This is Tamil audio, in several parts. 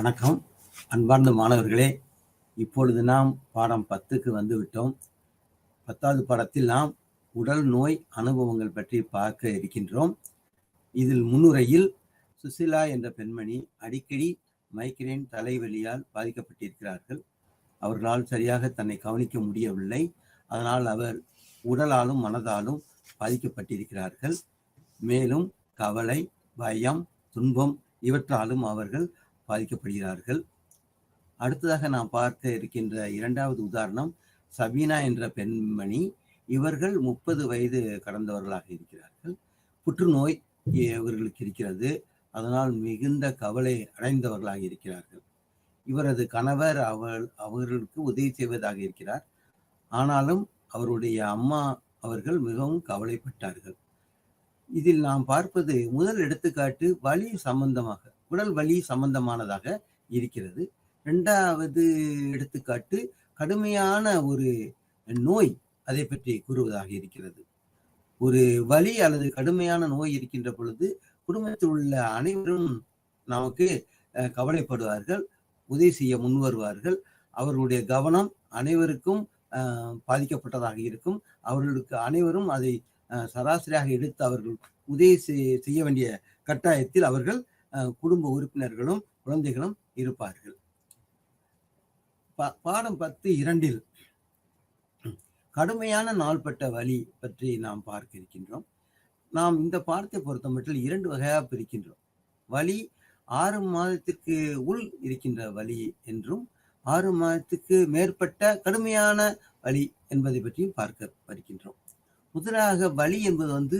வணக்கம் அன்பார்ந்த மாணவர்களே. இப்பொழுது நாம் பாடம் 10க்கு வந்து விட்டோம். 10வது பாடத்தில் நாம் உடல் நோய் அனுபவங்கள் பற்றி பார்க்க இருக்கின்றோம். இதில் முன்னுரையில் சுசிலா என்ற பெண்மணி அடிக்கடி மைக்ரேன் தலைவலியால் பாதிக்கப்பட்டிருக்கிறார்கள். அவர்களால் சரியாக தன்னை கவனிக்க முடியவில்லை. அதனால் அவர் உடலாலும் மனதாலும் பாதிக்கப்பட்டிருக்கிறார்கள். மேலும் கவலை, பயம், துன்பம் இவற்றாலும் அவர்கள் பாதிக்கப்படுகிறார்கள். அடுத்ததாக நாம் பார்க்க இருக்கின்ற இரண்டாவது உதாரணம் சபீனா என்ற பெண்மணி. இவர்கள் 30 வயது கடந்தவர்களாக இருக்கிறார்கள். புற்றுநோய் இவர்களுக்கு இருக்கிறது. அதனால் மிகுந்த கவலை அடைந்தவர்களாக இருக்கிறார்கள். இவரது கணவர் அவர்களுக்கு உதவி செய்வதாக இருக்கிறார். ஆனாலும் அவருடைய அம்மா அவர்கள் மிகவும் கவலைப்பட்டார்கள். இதில் நாம் பார்ப்பது முதல் எடுத்துக்காட்டு வலி சம்பந்தமாக, உடல் வலி சம்பந்தமானதாக இருக்கிறது. இரண்டாவது எடுத்துக்காட்டு கடுமையான ஒரு நோய் அதை பற்றி கூறுவதாக இருக்கிறது. ஒரு வலி அல்லது கடுமையான நோய் இருக்கின்ற பொழுது குடும்பத்தில் உள்ள அனைவரும் நமக்கு கவலைப்படுவார்கள், உதவி செய்ய முன் வருவார்கள். அவர்களுடைய கவனம் அனைவருக்கும் பாதிக்கப்பட்டதாக இருக்கும். அவர்களுக்கு அனைவரும் அதை சராசரியாக எடுத்து அவர்கள் உதவி செய்ய வேண்டிய கட்டாயத்தில் அவர்கள் குடும்ப உறுப்பினர்களும் குழந்தைகளும் இருப்பார்கள். பாடம் 10(2) கடுமையான நாள்பட்ட வலி பற்றி நாம் பார்க்க இருக்கின்றோம். நாம் இந்த பாடத்தை பொறுத்த மட்டும் 2 வகையாக பிரிக்கின்றோம். வலி 6 மாதத்திற்கு உள் இருக்கின்ற வலி என்றும் 6 மாதத்துக்கு மேற்பட்ட கடுமையான வலி என்பதை பற்றியும் பார்க்க வருகின்றோம். முதலாக வலி என்பது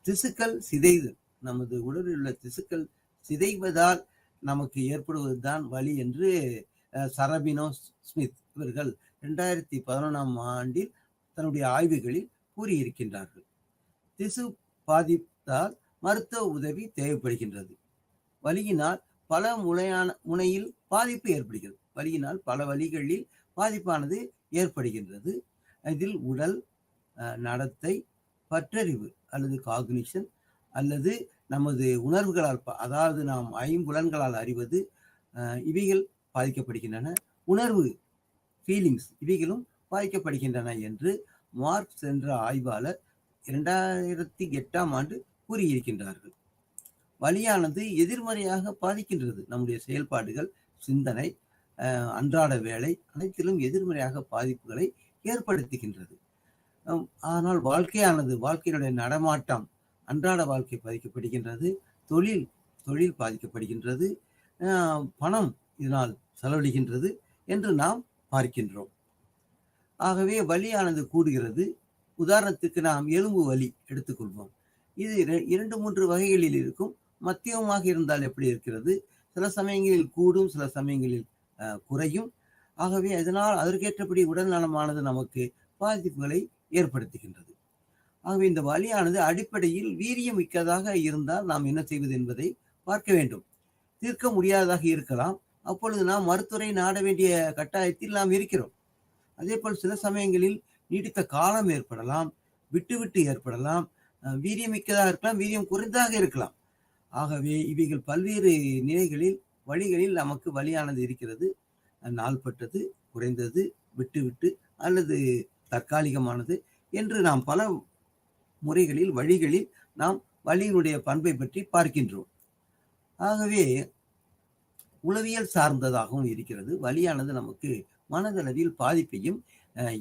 திசுக்கள் சிதைதல், நமது உடலில் உள்ள திசுக்கள் சிதைவதால் நமக்கு ஏற்படுவதுதான் வலி என்று சரபினோ ஸ்மித் இவர்கள் 2011ஆம் ஆண்டில் தன்னுடைய ஆய்வுகளில் கூறியிருக்கின்றார்கள். திசு பாதித்தால் மருத்துவ உதவி தேவைப்படுகின்றது. வலியினால் பல முனையில் பாதிப்பு ஏற்படுகிறது. வலியினால் பல வழிகளில் பாதிப்பானது ஏற்படுகின்றது. இதில் உடல், நடத்தை, பற்றறிவு அல்லது காக்னிஷன் அல்லது நமது உணர்வுகளால், அதாவது நாம் ஐம்புலன்களால் அறிவது, இவைகள் பாதிக்கப்படுகின்றன. உணர்வு, ஃபீலிங்ஸ், இவைகளும் பாதிக்கப்படுகின்றன என்று மார்க்ஸ் என்ற ஆய்வாளர் 2008ஆம் ஆண்டு கூறியிருக்கின்றார்கள். வலியானது எதிர்மறையாக பாதிக்கின்றது. நம்முடைய செயல்பாடுகள், சிந்தனை, அன்றாட வேலை அனைத்திலும் எதிர்மறையாக பாதிப்புகளை ஏற்படுத்துகின்றது. ஆனால் வாழ்க்கையினுடைய நடமாட்டம், அன்றாட வாழ்க்கை பாதிக்கப்படுகின்றது. தொழில் பாதிக்கப்படுகின்றது. பணம் இதனால் செலவழிகின்றது என்று நாம் பார்க்கின்றோம். ஆகவே வலியானது கூடுகிறது. உதாரணத்துக்கு நாம் எலும்பு வலி எடுத்துக்கொள்வோம். இது 2-3 வகைகளில் இருக்கும். மத்தியமாக இருந்தால் எப்படி இருக்கிறது? சில சமயங்களில் கூடும், சில சமயங்களில் குறையும். ஆகவே அதனால் அதற்கேற்றபடி உடல் நலமானது நமக்கு பாதிப்புகளை ஏற்படுத்துகின்றது. ஆகவே இந்த வலியானது அடிப்படையில் வீரியம் மிக்கதாக இருந்தால் நாம் என்ன செய்வது என்பதை பார்க்க வேண்டும். தீர்க்க முடியாததாக இருக்கலாம். அப்பொழுது நாம் மருத்துவரை நாட வேண்டிய கட்டாயத்தில் நாம் இருக்கிறோம். அதே போல் சில சமயங்களில் நீடித்த காலம் ஏற்படலாம், விட்டு ஏற்படலாம். வீரியம் மிக்கதாக இருக்கலாம், வீரியம் குறைந்தாக இருக்கலாம். ஆகவே இவைகள் பல்வேறு நிலைகளில், வழிகளில் நமக்கு வலியானது இருக்கிறது. நாள்பட்டது, குறைந்தது, விட்டு அல்லது தற்காலிகமானது என்று நாம் பல முறைகளில், வழிகளில் நாம் வலியினுடைய பண்பை பற்றி பார்க்கின்றோம். ஆகவே உளவியல் சார்ந்ததாகவும் இருக்கிறது. வலியானது நமக்கு மனதளவில் பாதிப்பையும்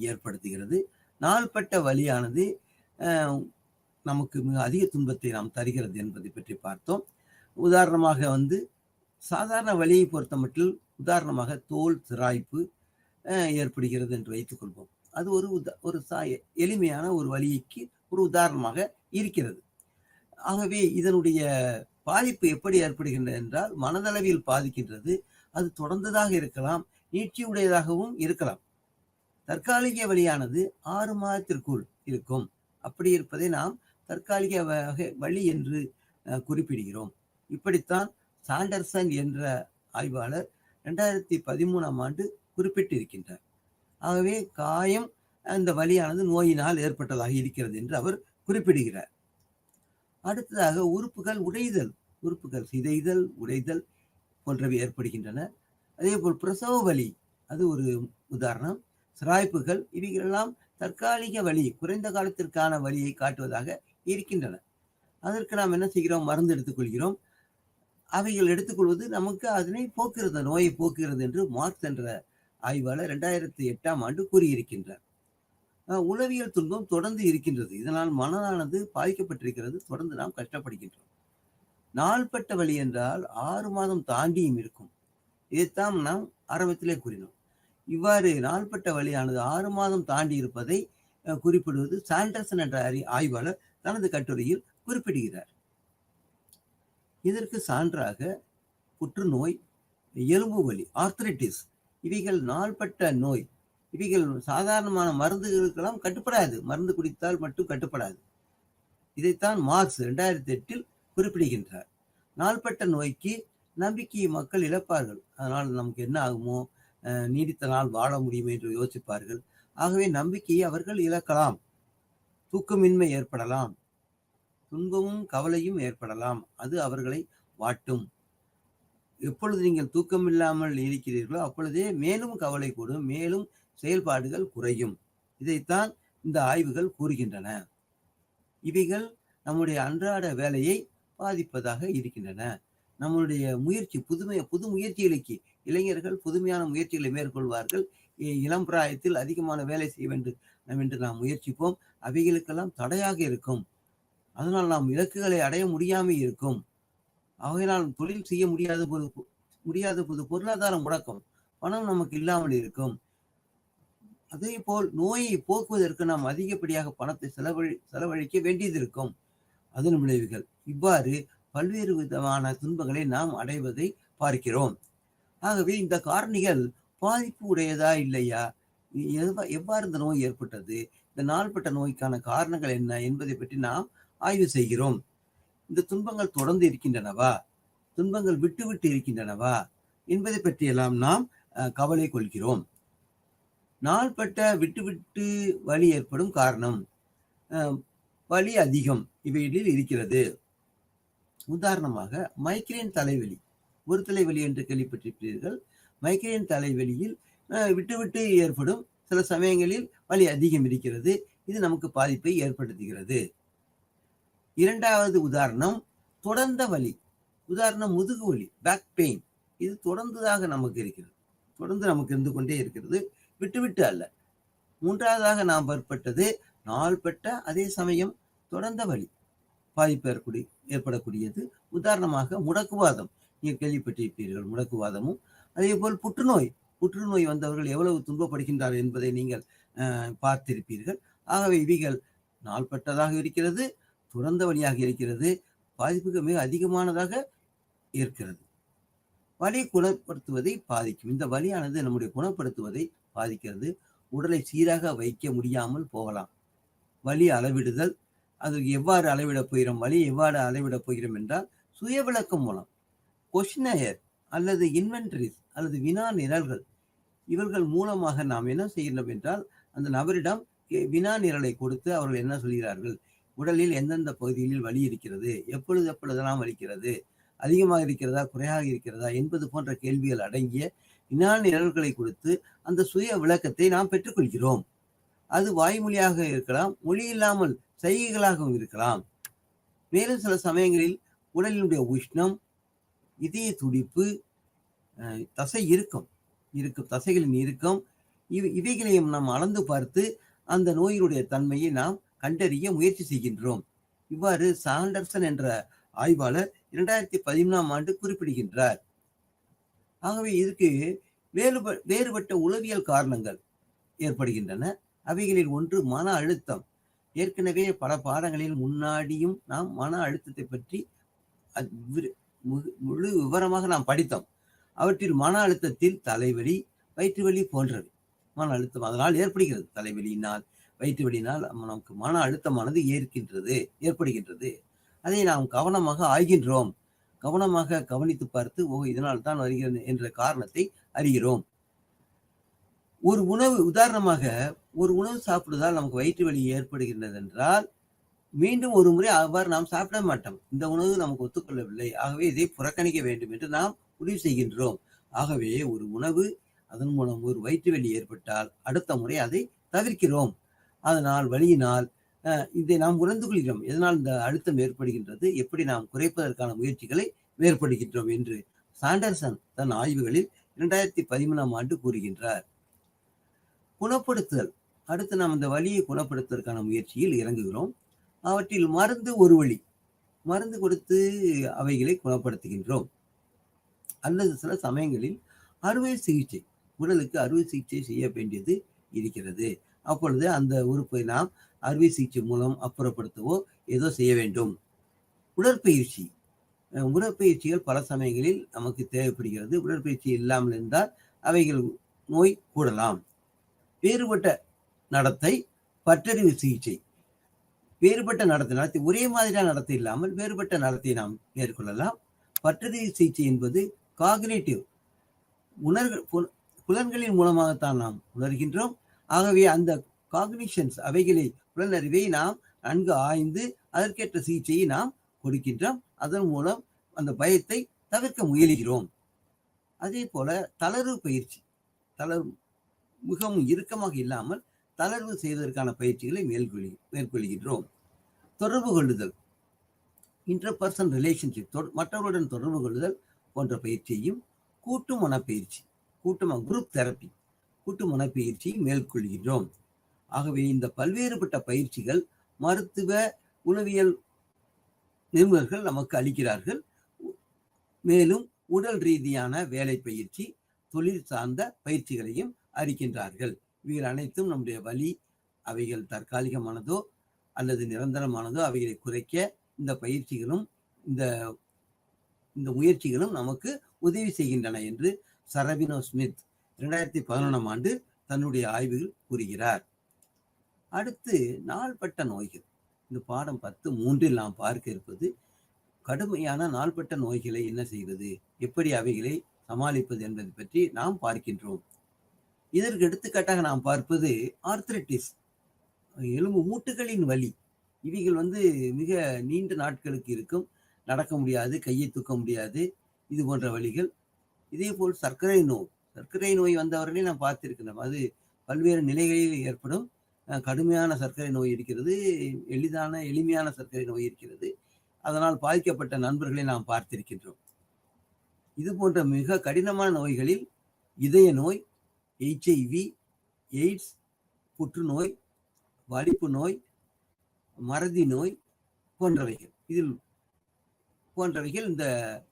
ஏற்படுத்துகிறது. நாள்பட்ட வலியானது நமக்கு மிக அதிக துன்பத்தை நாம் தருகிறது என்பதை பற்றி பார்த்தோம். உதாரணமாக சாதாரண வலியை பொறுத்த மட்டும், உதாரணமாக தோல் சிராய்ப்பு ஏற்படுகிறது என்று வைத்துக் கொள்வோம். அது ஒரு எளிமையான ஒரு வலிக்கு ஒரு உதாரணமாக இருக்கிறது. ஆகவே இதனுடைய பாதிப்பு எப்படி ஏற்படுகின்றது என்றால், மனதளவில் பாதிக்கின்றது. அது தொடர்ந்ததாக இருக்கலாம், நீட்சியுடையதாகவும் இருக்கலாம். தற்காலிக வலியானது 6 மாதத்திற்குள் இருக்கும். அப்படி இருப்பதை நாம் தற்காலிக வலி என்று குறிப்பிடுகிறோம். இப்படித்தான் சாண்டர்சன் என்ற ஆய்வாளர் 2013ஆம் ஆண்டு குறிப்பிட்டிருக்கின்றார். ஆகவே காயம், அந்த வலியானது நோயினால் ஏற்பட்டதாக இருக்கிறது என்று அவர் குறிப்பிடுகிறார். அடுத்ததாக உறுப்புகள் உடைதல், உறுப்புகள் சிதைதல், உடைதல் போன்றவை ஏற்படுகின்றன. அதே போல் பிரசவ வலி, அது ஒரு உதாரணம். சிராய்ப்புகள், இவைகளெல்லாம் தற்காலிக வலி, குறைந்த காலத்திற்கான வலியை காட்டுவதாக இருக்கின்றன. அதற்கு நாம் என்ன செய்கிறோம்? மருந்து எடுத்துக்கொள்கிறோம். அவைகள் எடுத்துக்கொள்வது நமக்கு அதனை போக்குகிறது, நோயை போக்குகிறது என்று மார்க்ஸ் என்ற ஆய்வாளர் 2008 கூறியிருக்கின்றார். உளவியல் துன்பம் தொடர்ந்து இருக்கின்றது. இதனால் மனதானது பாதிக்கப்பட்டிருக்கிறது. தொடர்ந்து நாம் கஷ்டப்படுகின்றோம். நாள்பட்ட வலி என்றால் 6 மாதம் தாண்டியும் இருக்கும். இதைத்தான் நாம் ஆரம்பத்திலே கூறினோம். இவ்வாறு நாள்பட்ட வலியானது 6 மாதம் தாண்டி இருப்பதை குறிப்பிடுவது சாண்டர்சன் என்ற ஆய்வாளர் தனது கட்டுரையில் குறிப்பிடுகிறார். இதற்கு சான்றாக புற்றுநோய், எலும்பு வலி, ஆர்த்ரைட்டிஸ், இவைகள் நாள்பட்ட நோய். இவைகள் சாதாரணமான மருந்துகளுக்கெல்லாம் கட்டுப்படாது. மருந்து குடித்தால் மட்டும் கட்டுப்படாது. இதைத்தான் மார்க்ஸ் 2008 குறிப்பிடுகின்றார். நாள்பட்ட நோய்க்கு நம்பிக்கையை மக்கள் இழப்பார்கள். அதனால் நமக்கு என்ன ஆகுமோ, நீடித்த நாள் வாழ முடியும் என்று யோசிப்பார்கள். ஆகவே நம்பிக்கையை அவர்கள் இழக்கலாம். தூக்கமின்மை ஏற்படலாம். துன்பமும் கவலையும் ஏற்படலாம். அது அவர்களை வாட்டும். எப்பொழுது நீங்கள் தூக்கம் இல்லாமல் இருக்கிறீர்களோ அப்பொழுதே மேலும் கவலை கூடும், மேலும் செயல்பாடுகள் குறையும். இதைத்தான் இந்த ஆய்வுகள் கூறுகின்றன. இவைகள் நம்முடைய அன்றாட வேலையை பாதிப்பதாக இருக்கின்றன. நம்முடைய முயற்சி, புது முயற்சிகளுக்கு இளைஞர்கள் புதுமையான முயற்சிகளை மேற்கொள்வார்கள். இளம் பிராயத்தில் அதிகமான வேலை செய்ய வேண்டும் என்று நாம் முயற்சிப்போம். அவைகளுக்கெல்லாம் தடையாக இருக்கும். அதனால் நாம் இலக்குகளை அடைய முடியாமல் இருக்கும். ஆகையினால் தொழில் செய்ய முடியாத போது பொருளாதாரம் முடக்கம், பணம் நமக்கு இல்லாமல் இருக்கும். அதே போல் நோயை போக்குவதற்கு நாம் அதிகப்படியாக பணத்தை செலவழிக்க வேண்டியது இருக்கும். அதன் விளைவுகள் இவ்வாறு பல்வேறு விதமான துன்பங்களை நாம் அடைவதை பார்க்கிறோம். ஆகவே இந்த காரணிகள் பாதிப்பு உடையதா இல்லையா, எவ்வாறு இந்த நோய் ஏற்பட்டது, இந்த நாள்பட்ட நோய்க்கான காரணங்கள் என்ன என்பதை பற்றி நாம் ஆய்வு செய்கிறோம். இந்த துன்பங்கள் தொடர்ந்து இருக்கின்றனவா, துன்பங்கள் விட்டு இருக்கின்றனவா என்பதை பற்றியெல்லாம் நாம் கவலை கொள்கிறோம். நாள்பட்ட விட்டு வலி ஏற்படும் காரணம், வலி அதிகம் இவைகளில் இருக்கிறது. உதாரணமாக மைக்ரேன் தலைவலி, ஒரு தலைவலி என்று கேள்விப்பட்டிருப்பீர்கள். மைக்ரேன் தலைவலியில் விட்டு ஏற்படும், சில சமயங்களில் வலி அதிகம் இருக்கிறது. இது நமக்கு பாதிப்பை ஏற்படுத்துகிறது. இரண்டாவது உதாரணம் தொடர்ந்த வலி. உதாரணம் முதுகு வலி, பேக் பெயின். இது தொடர்ந்ததாக நமக்கு இருக்கிறது, தொடர்ந்து நமக்கு இருந்து கொண்டே இருக்கிறது, விட்டு அல்ல. மூன்றாவதாக நாம் ஏற்பட்டது நாள்பட்ட அதே சமயம் தொடர்ந்த வலி, பாதிப்பு ஏற்படக்கூடியது. உதாரணமாக முடக்குவாதம், நீங்கள் கேள்விப்பட்டிருப்பீர்கள். முடக்குவாதமும் அதே போல் புற்றுநோய் வந்தவர்கள் எவ்வளவு துன்பப்படுகின்றார்கள் என்பதை நீங்கள் பார்த்திருப்பீர்கள். ஆகவே இவைகள் நாள்பட்டதாக இருக்கிறது, துறந்த வழியாக இருக்கிறது, பாதிப்புக்கு மிக அதிகமானதாக இருக்கிறது. வலி குணப்படுத்துவதை பாதிக்கும். இந்த வலியானது நம்முடைய குணப்படுத்துவதை பாதிக்கிறது. உடலை சீராக வைக்க முடியாமல் போகலாம். வலி அளவிடுதல், அதுக்கு எவ்வாறு அளவிடப் போகிறோம், வலி எவ்வாறு அளவிடப் போகிறோம் என்றால் சுய விளக்கம் மூலம், கொஸ்டினயர் அல்லது இன்வென்டரிஸ் அல்லது வினா நிரல்கள், இவர்கள் மூலமாக நாம் என்ன செய்கிறோம் என்றால் அந்த நபரிடம் வினா நிரலை கொடுத்து அவர்கள் என்ன சொல்கிறார்கள், உடலில் எந்தெந்த பகுதிகளில் வலி இருக்கிறது, எப்பொழுதெல்லாம் வலிக்கிறது, அதிகமாக இருக்கிறதா குறையாக இருக்கிறதா என்பது போன்ற கேள்விகள் அடங்கிய வினா நிரல்களை கொடுத்து அந்த சுய விளக்கத்தை நாம் பெற்றுக்கொள்கிறோம். அது வாய்மொழியாக இருக்கலாம், மொழி இல்லாமல் சைகைகளாகவும் இருக்கலாம். மேலும் சில சமயங்களில் உடலினுடைய உஷ்ணம், இதய துடிப்பு, தசை இறுக்கம், தசைகளின் இறுக்கம், இவைகளையும் நாம் அளந்து பார்த்து அந்த நோயினுடைய தன்மையை நாம் கண்டறிய முயற்சி செய்கின்றோம். இவ்வாறு சாண்டர்சன் என்ற ஆய்வாளர் 2013 குறிப்பிடுகின்றார். ஆகவே இதுக்கு வேறுபட்ட உளவியல் காரணங்கள் ஏற்படுகின்றன. அவைகளில் ஒன்று மன அழுத்தம். ஏற்கனவே பல பாடங்களில் முன்னாடியும் நாம் மன அழுத்தத்தை பற்றி முழு விவரமாக நாம் படித்தோம். அவற்றில் மன அழுத்தத்தில் தலைவலி, வயிற்று வலி போன்றவை மன அழுத்தம் அதனால் ஏற்படுகிறது. தலைவலியினால், வயிற்று வலியினால் நமக்கு மன அழுத்தமானது ஏற்படுகின்றது. அதை நாம் கவனமாக ஆய்கின்றோம். கவனமாக கவனித்து பார்த்து இதனால் தான் வருகிறது என்ற காரணத்தை அறிகிறோம். ஒரு உணவு, உதாரணமாக ஒரு உணவு சாப்பிடுவதால் நமக்கு வயிற்று வலி ஏற்படுகின்றது என்றால் மீண்டும் ஒரு முறை அவ்வாறு நாம் சாப்பிட மாட்டோம். இந்த உணவு நமக்கு ஒத்துக்கொள்ளவில்லை, ஆகவே இதை புறக்கணிக்க வேண்டும் என்று நாம் முடிவு செய்கின்றோம். ஆகவே ஒரு உணவு அதன் மூலம் ஒரு வயிற்று வலி ஏற்பட்டால் அடுத்த முறை அதை தவிர்க்கிறோம். அதனால் வலியினால் இதை நாம் உணர்ந்து கொள்கிறோம். எதனால் இந்த அழுத்தம் ஏற்படுகின்றது, எப்படி நாம் குறைப்பதற்கான முயற்சிகளை மேற்படுகின்றோம் என்று சாண்டர்சன் தன் ஆய்வுகளில் 2013 ஆண்டு கூறுகின்றார். குணப்படுத்துதல். அடுத்து நாம் இந்த வலியை குணப்படுத்துவதற்கான முயற்சியில் இறங்குகிறோம். அவற்றில் மருந்து ஒரு வழி. மருந்து கொடுத்து அவைகளை குணப்படுத்துகின்றோம். அல்லது சில சமயங்களில் அறுவை சிகிச்சை, உடலுக்கு அறுவை சிகிச்சை செய்ய வேண்டியது இருக்கிறது. அப்பொழுது அந்த உறுப்பை நாம் அறுவை சிகிச்சை மூலம் அப்புறப்படுத்தவோ ஏதோ செய்ய வேண்டும். உடற்பயிற்சி. உடற்பயிற்சிகள் பல சமயங்களில் நமக்கு தேவைப்படுகிறது. உடற்பயிற்சி இல்லாமல் இருந்தால் அவைகள் நோய் கூடலாம். வேறுபட்ட நடத்தை, பற்றறிவு சிகிச்சை. வேறுபட்ட நடத்தை ஒரே மாதிரியான நடத்தை இல்லாமல் வேறுபட்ட நடத்தையை நாம் மேற்கொள்ளலாம். பற்றறிவு சிகிச்சை என்பது காக்னேட்டிவ், புலன்களின் மூலமாகத்தான் நாம் உணர்கின்றோம். ஆகவே அந்த காக்னிஷன்ஸ், அவைகளை புலனறிவை நாம் நன்கு ஆய்ந்து அதற்கேற்ற சிகிச்சையை நாம் கொடுக்கின்றோம். அதன் மூலம் அந்த பயத்தை தவிர்க்க முயலுகிறோம். அதே போல தளர்வு பயிற்சி. மிகவும் இறுக்கமாக இல்லாமல் தளர்வு செய்வதற்கான பயிற்சிகளை மேற்கொள்கின்றோம். தொடர்பு கொள்ளுதல், இன்டர்பர்சனல் ரிலேஷன்ஷிப், மற்றவர்களுடன் தொடர்பு கொள்ளுதல் போன்ற பயிற்சியையும், கூட்டு மனப்பயிற்சி, குரூப் தெரப்பி, கூட்டு மனப்பயிற்சியை மேற்கொள்கின்றோம். ஆகவே இந்த பல்வேறுபட்ட பயிற்சிகள் மருத்துவ உளவியல் நிபுணர்கள் நமக்கு அளிக்கிறார்கள். மேலும் உடல் ரீதியான வேலை பயிற்சி, தொழில் சார்ந்த பயிற்சிகளையும் அளிக்கின்றார்கள். இவைகள் அனைத்தும் நம்முடைய வலி, அவைகள் தற்காலிகமானதோ அல்லது நிரந்தரமானதோ அவைகளை குறைக்க இந்த பயிற்சிகளும் இந்த முயற்சிகளும் நமக்கு உதவி செய்கின்றன என்று சரபினோ ஸ்மித் 2011 ஆண்டு தன்னுடைய ஆய்வுகள் கூறுகிறார். அடுத்து நாள்பட்ட நோய்கள். இந்த பாடம் 10.3 நாம் பார்க்க இருப்பது கடுமையான நாள்பட்ட நோய்களை என்ன செய்வது, எப்படி அவைகளை சமாளிப்பது என்பதை பற்றி நாம் பார்க்கின்றோம். இதற்கு எடுத்துக்காட்டாக நாம் பார்ப்பது ஆர்த்ரைட்டிஸ், எலும்பு மூட்டுகளின் வலி. இவைகள் மிக நீண்ட நாட்களுக்கு இருக்கும். நடக்க முடியாது, கையை தூக்க முடியாது, இது போன்ற வலிகள். இதே போல் சர்க்கரை நோய் வந்தவர்களை நாம் பார்த்திருக்கிறோம். அது பல்வேறு நிலைகளில் ஏற்படும். கடுமையான சர்க்கரை நோய் இருக்கிறது, எளிமையான சர்க்கரை நோய் இருக்கிறது. அதனால் பாதிக்கப்பட்ட நண்பர்களை நாம் பார்த்திருக்கின்றோம். இது போன்ற மிக கடினமான நோய்களில் இதய நோய், HIV, எய்ட்ஸ், புற்றுநோய், வலிப்பு நோய், மறதி நோய் போன்றவைகள் இந்த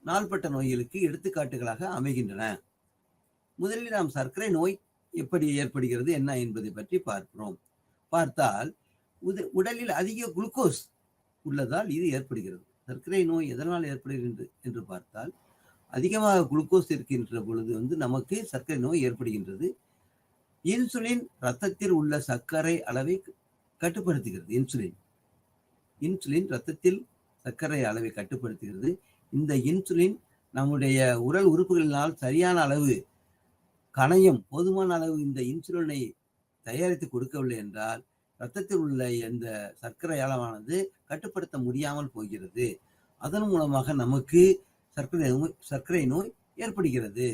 நாள்பட்ட நோய்களுக்கு எடுத்துக்காட்டுகளாக அமைகின்றன. முதலில் நாம் சர்க்கரை நோய் எப்படி ஏற்படுகிறது என்ன என்பதை பற்றி பார்த்தால் உடலில் அதிக குளுக்கோஸ் உள்ளதால் இது ஏற்படுகிறது. சர்க்கரை நோய் எதனால் ஏற்படுகிறது என்று பார்த்தால், அதிகமாக குளுக்கோஸ் இருக்கின்ற பொழுது நமக்கு சர்க்கரை நோய் ஏற்படுகின்றது. இன்சுலின் ரத்தத்தில் உள்ள சர்க்கரை அளவை கட்டுப்படுத்துகிறது. இன்சுலின் ரத்தத்தில் சர்க்கரை அளவை கட்டுப்படுத்துகிறது. இந்த இன்சுலின் நம்முடைய உடல் உறுப்புகளினால் சரியான அளவு கணையம், போதுமான அளவு இந்த இன்சுலினை தயாரித்து கொடுக்கவில்லை என்றால் ரத்தத்தில் உள்ள இந்த சர்க்கரை அளவானது கட்டுப்படுத்த முடியாமல் போகிறது. அதன் மூலமாக நமக்கு சர்க்கரை நோய் ஏற்படுகிறது.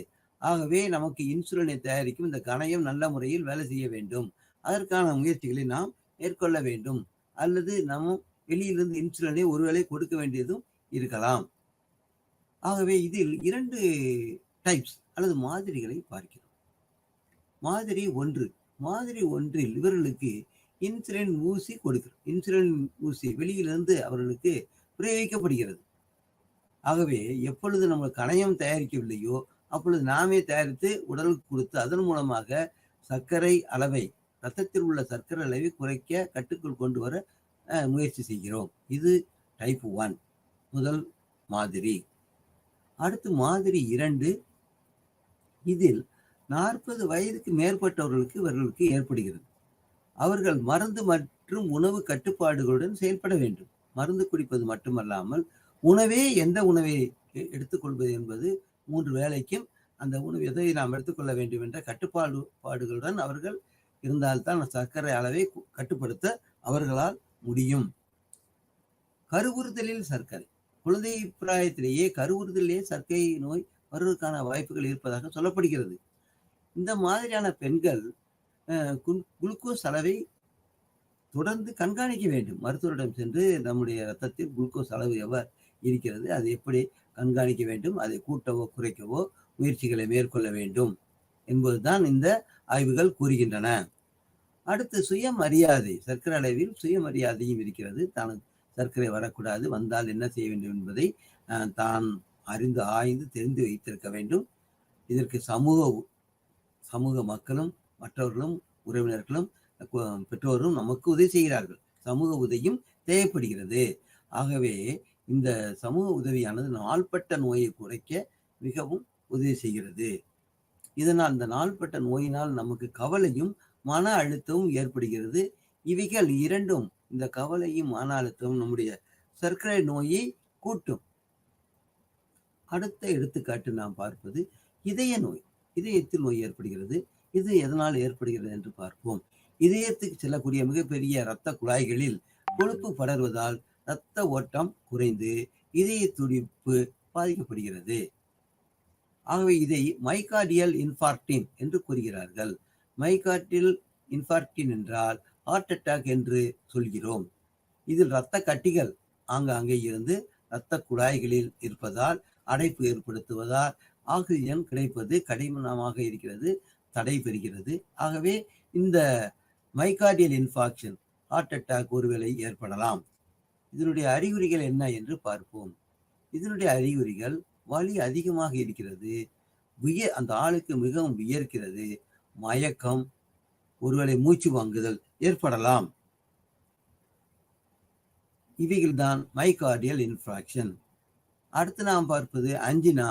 ஆகவே நமக்கு இன்சுலினை தயாரிக்கும் இந்த கணையம் நல்ல முறையில் வேலை செய்ய வேண்டும். அதற்கான முயற்சிகளை நாம் மேற்கொள்ள வேண்டும். அல்லது நாம் வெளியிலிருந்து இன்சுலினை ஒருவேளை கொடுக்க வேண்டியதும் இருக்கலாம். ஆகவே இதில் 2 டைப்ஸ் அல்லது மாதிரிகளை பார்க்கிறோம். மாதிரி 1 இவர்களுக்கு இன்சுலின் ஊசி கொடுக்கிறோம். இன்சுலின் ஊசி வெளியிலிருந்து அவர்களுக்கு பிரயோகிக்கப்படுகிறது. ஆகவே எப்பொழுது நம்ம கணையம் தயாரிக்கவில்லையோ அப்பொழுது நாமே தயாரித்து உடலுக்கு கொடுத்து அதன் மூலமாக சர்க்கரை அளவை, ரத்தத்தில் உள்ள சர்க்கரை அளவை குறைக்க, கட்டுக்குள் கொண்டு வர முயற்சி செய்கிறோம். இது டைப் 1, முதல் மாதிரி. அடுத்து மாதிரி 2, இதில் 40 வயதுக்கு மேற்பட்டவர்களுக்கு இவர்களுக்கு ஏற்படுகிறது. அவர்கள் மருந்து மற்றும் உணவு கட்டுப்பாடுகளுடன் செயல்பட வேண்டும். மருந்து குடிப்பது மட்டுமல்லாமல் எந்த உணவை எடுத்துக்கொள்வது என்பது 3 வேளைக்கும் அந்த உணவு எதை நாம் எடுத்துக்கொள்ள வேண்டும் என்ற கட்டுப்பாடுகளுடன் அவர்கள் இருந்தால்தான் சர்க்கரை அளவை கட்டுப்படுத்த அவர்களால் முடியும். கருவுறுதலில் சர்க்கரை. குழந்தை பிராயத்திலேயே கருவுறுதலிலே சர்க்கரை நோய் வருவதற்கான வாய்ப்புகள் இருப்பதாக சொல்லப்படுகிறது. இந்த மாதிரியான பெண்கள் குளுக்கோஸ் அளவை தொடர்ந்து கண்காணிக்க வேண்டும். மருத்துவரிடம் சென்று நம்முடைய ரத்தத்தில் குளுக்கோஸ் அளவு எவ்வாறு இருக்கிறது, அதை எப்படி கண்காணிக்க வேண்டும், அதை கூட்டவோ குறைக்கவோ முயற்சிகளை மேற்கொள்ள வேண்டும் என்பதுதான் இந்த ஆய்வுகள் கூறுகின்றன. அடுத்து சுயமரியாதை. சர்க்கரை அளவில் சுயமரியாதையும் இருக்கிறது. தனக்கு சர்க்கரை வரக்கூடாது, வந்தால் என்ன செய்ய வேண்டும் என்பதை தான் அறிந்து ஆய்ந்து தெரிந்து வைத்திருக்க வேண்டும். இதற்கு சமூக மக்களும் மற்றவர்களும் உறவினர்களும் பெற்றோரும் நமக்கு உதவி செய்கிறார்கள். சமூக உதவியும் தேவைப்படுகிறது. ஆகவே இந்த சமூக உதவியானது நாள்பட்ட நோயை குறைக்க மிகவும் உதவி செய்கிறது. இதனால் இந்த நாள்பட்ட நோயினால் நமக்கு கவலையும் மன அழுத்தமும் ஏற்படுகிறது. இவைகள் இரண்டும், இந்த கவலையும் மன அழுத்தமும் நம்முடைய சர்க்கரை நோயை கூட்டும். அடுத்த எடுத்துக்காட்டு நாம் பார்ப்பது இதய நோய். இதயத்தில் நோய் ஏற்படுகிறது. இது எதனால் ஏற்படுகிறது என்று பார்ப்போம். இதயத்துக்கு செல்லக்கூடிய மிகப்பெரிய இரத்த குழாய்களில் கொழுப்பு படர்வதால் இரத்த ஓட்டம் குறைந்து இதய துடிப்பு பாதிக்கப்படுகிறது. ஆகவே இதை மைகார்டியல் இன்ஃபார்க்டின் என்று கூறுகிறார்கள். மைகார்டியல் இன்ஃபார்க்டின் என்றால் ஹார்ட் அட்டாக் என்று சொல்கிறோம். இதில் இரத்த கட்டிகள் ஆங்காங்கே இருந்து இரத்த குழாய்களில் இருப்பதால் அடைப்பு ஏற்படுத்துவதால் ஆக்சிஜன் கிடைப்பது கடினமாக இருக்கிறது, தடை பெறுகிறது. ஆகவே இந்த மைகார்டியல் இன்ஃபார்க்ஷன், ஹார்ட் அட்டாக் ஒருவேளை ஏற்படலாம். இதனுடைய அறிகுறிகள் என்ன என்று பார்ப்போம். இதனுடைய அறிகுறிகள் வலி அதிகமாக இருக்கிறது, அந்த ஆளுக்கு மிகவும் வியர்க்கிறது, மயக்கம், ஒருவேளை மூச்சு வாங்குதல் ஏற்படலாம். இவைகள் தான் மைகார்டியல் இன்ஃபார்க்ஷன். அடுத்து நாம் பார்ப்பது அஞ்சினா.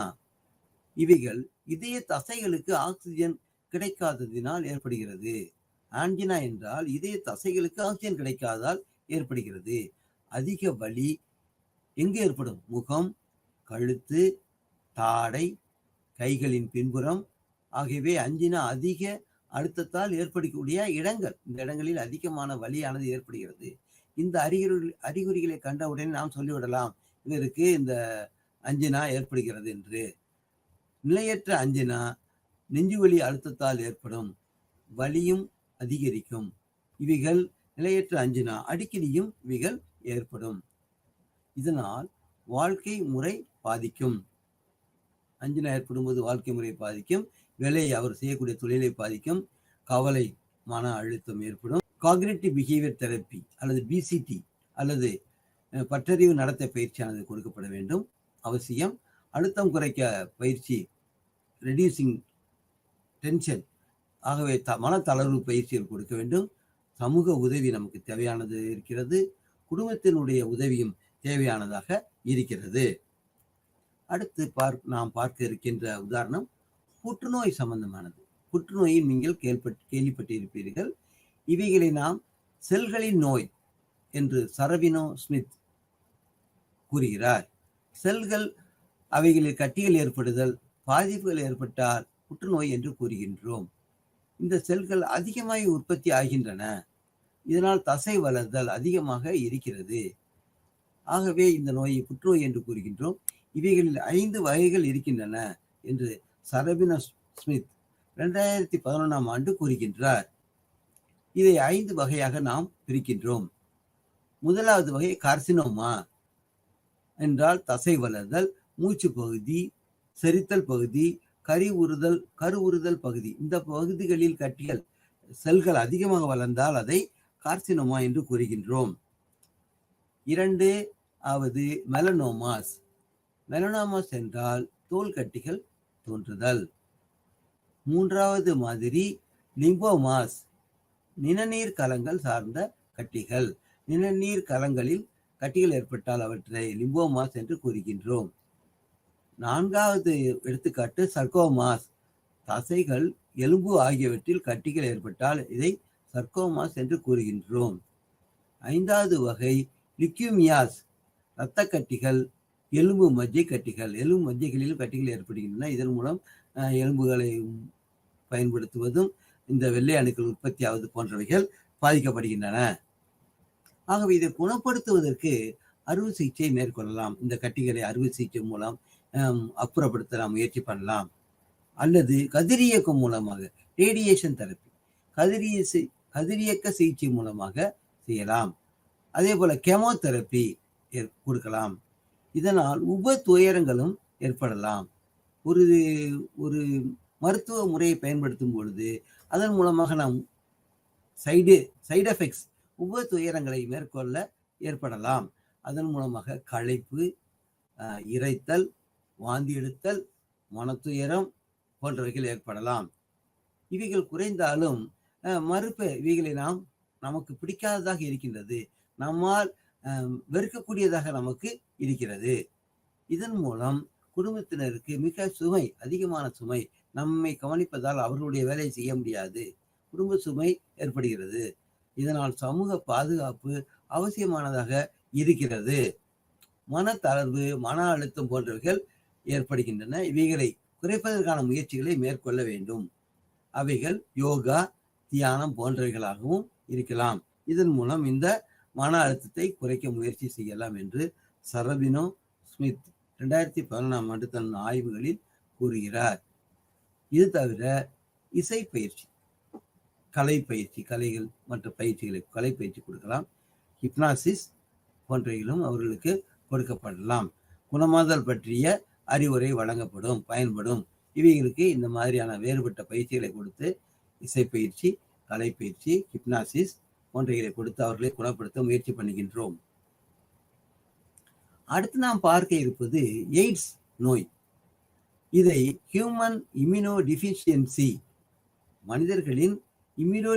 இவைகள் இதய தசைகளுக்கு ஆக்சிஜன் கிடைக்காததினால் ஏற்படுகிறது. ஆன்ஜினா என்றால் இதய தசைகளுக்கு ஆக்சிஜன் கிடைக்காததால் ஏற்படுகிறது. அதிக வலி எங்கே ஏற்படும்? முகம், கழுத்து, தாடை, கைகளின் பின்புறம் ஆகியவை அஞ்சினா அதிக அழுத்தத்தால் ஏற்படக்கூடிய இடங்கள். இந்த இடங்களில் அதிகமான வலியானது ஏற்படுகிறது. இந்த அறிகுறிகளை கண்டவுடன் நாம் சொல்லிவிடலாம், இவருக்கு இந்த அஞ்சினா ஏற்படுகிறது என்று. நிலையற்ற அஞ்சினா நெஞ்சுவலி அழுத்தத்தால் ஏற்படும், வலியும் அதிகரிக்கும். இவைகள் நிலையற்ற அஞ்சினா, அடிக்கடியும் இவைகள் ஏற்படும். இதனால் வாழ்க்கை முறை பாதிக்கும். அஞ்சினா ஏற்படும் போது வாழ்க்கை முறை பாதிக்கும், வேலையை அவர் செய்யக்கூடிய தொழிலை பாதிக்கும், கவலை, மன அழுத்தம் ஏற்படும். காக்னிட்டிவ் பிஹேவியர் தெரப்பி அல்லது பிசிடி அல்லது பட்டறிவு நடத்த பயிற்சியானது கொடுக்கப்பட வேண்டும், அவசியம். அழுத்தம் குறைக்க பயிற்சி, ரெடியூசிங் டென்ஷன், ஆகவே மனத்தளர்வு பயிற்சிகள் கொடுக்க வேண்டும். சமூக உதவி நமக்கு தேவையானது இருக்கிறது, குடும்பத்தினுடைய உதவியும் தேவையானதாக இருக்கிறது. அடுத்து நாம் பார்க்க இருக்கின்ற உதாரணம் புற்றுநோய் சம்பந்தமானது. புற்றுநோயை நீங்கள் கேள்விப்பட்டிருப்பீர்கள். இவைகளை நாம் செல்களின் நோய் என்று சரவினோ ஸ்மித் கூறுகிறார். செல்கள், அவைகளில் கட்டிகள் ஏற்படுதல், பாதிப்புகள் ஏற்பட்டால் புற்றுநோய் என்று கூறுகின்றோம். இந்த செல்கள் அதிகமாக உற்பத்தி ஆகின்றன, இதனால் தசை வளர்தல் அதிகமாக இருக்கிறது. ஆகவே இந்த நோயை புற்றுநோய் என்று கூறுகின்றோம். இவைகளில் 5 வகைகள் இருக்கின்றன என்று சரவினோ ஸ்மித் 2011ஆம் ஆண்டு கூறுகின்றார். இதை 5 வகையாக நாம் பிரிக்கின்றோம். முதலாவது வகை கார்சினோமா என்றால் தசை வளர்தல், மூச்சு பகுதி, செரித்தல் பகுதி, கருவுறுதல் பகுதி. இந்த பகுதிகளில் கட்டிகள், செல்கள் அதிகமாக வளர்ந்தால் அதை கார்சினோமா என்று கூறுகின்றோம். 2வது மெலனோமாஸ். மெலனோமாஸ் என்றால் தோல் கட்டிகள் தோன்றுதல். 3வது மாதிரி லிம்போமாஸ், நிணநீர் கலங்கள் சார்ந்த கட்டிகள். நிணநீர் கலங்களில் கட்டிகள் ஏற்பட்டால் அவற்றை லிம்போமாஸ் என்று கூறுகின்றோம். 4வது எடுத்துக்காட்டு சர்கோமாஸ். தசைகள், எலும்பு ஆகியவற்றில் கட்டிகள் ஏற்பட்டால் இதை சர்கோமாஸ் என்று கூறுகின்றோம். 5வது வகை லியூக்கிமியாஸ். இரத்த கட்டிகள், எலும்பு மஜ்ஜை கட்டிகள். எலும்பு மஜ்ஜைகளில் கட்டிகள் ஏற்படுகின்றன. இதன் மூலம் எலும்புகளை பயன்படுத்துவதும் இந்த வெள்ளை அணுக்கள் உற்பத்தியாவது போன்றவைகள் பாதிக்கப்படுகின்றன. ஆகவே இதை குணப்படுத்துவதற்கு அறுவை சிகிச்சை மேற்கொள்ளலாம். இந்த கட்டிகளை அறுவை சிகிச்சை மூலம் அப்புறப்படுத்த நாம் முயற்சி பண்ணலாம். அல்லது கதிரியக்கம் மூலமாக ரேடியேஷன் தெரப்பி, கதிரியக்க சிகிச்சை மூலமாக செய்யலாம். அதே போல கெமோதெரப்பி கொடுக்கலாம். இதனால் உப துயரங்களும் ஏற்படலாம். ஒரு ஒரு மருத்துவ முறையை பயன்படுத்தும் பொழுது அதன் மூலமாக நாம் சைடு எஃபெக்ட்ஸ் உப துயரங்களை மேற்கொள்ள ஏற்படலாம். அதன் மூலமாக களைப்பு, இரைத்தல், வாந்தி எடுத்தல், மனத்துயரம் போன்றவைகள் ஏற்படலாம். இவைகள் குறைந்தாலும் இவைகளை நமக்கு பிடிக்காததாக இருக்கின்றது, நம்மால் வெறுக்கக்கூடியதாக நமக்கு இருக்கிறது. இதன் மூலம் குடும்பத்தினருக்கு மிக அதிகமான சுமை, நம்மை கவனிப்பதால் அவர்களுடைய வேலையை செய்ய முடியாது, குடும்ப சுமை ஏற்படுகிறது. இதனால் சமூக பாதுகாப்பு அவசியமானதாக இருக்கிறது. மனத்தளர்வு, மன அழுத்தம் போன்றவைகள் ஏற்படுகின்றன. இவைகளை குறைப்பதற்கான முயற்சிகளை மேற்கொள்ள வேண்டும். அவைகள் யோகா, தியானம் போன்றவைகளாகவும் இருக்கலாம். இதன் மூலம் இந்த மன அழுத்தத்தை குறைக்க முயற்சி செய்யலாம் என்று சரபினோ ஸ்மித் 2011ஆம் ஆண்டு தன் ஆய்வுகளில் கூறுகிறார். இது தவிர இசை பயிற்சி, கலைகள் மற்ற பயிற்சிகளை கலைப்பயிற்சி கொடுக்கலாம். ஹிப்னாசிஸ் போன்றவைகளும் அவர்களுக்கு கொடுக்கப்படலாம். குணமாதல் பற்றிய அறிவுரை பயன்படும். இவைகளுக்கு இந்த மாதிரியான வேறுபட்ட பயிற்சிகளை கொடுத்து இசைப்பயிற்சி, கலைப்பயிற்சி, ஹிப்னாசிஸ் போன்றவைகளை கொடுத்து அவர்களை குணப்படுத்த முயற்சி பண்ணுகின்றோம். அடுத்து நாம் பார்க்க இருப்பது எய்ட்ஸ் நோய். இதை ஹியூமன் இம்யூனோ டிஃபிஷியன்சி, மனிதர்களின் இம்யூனோ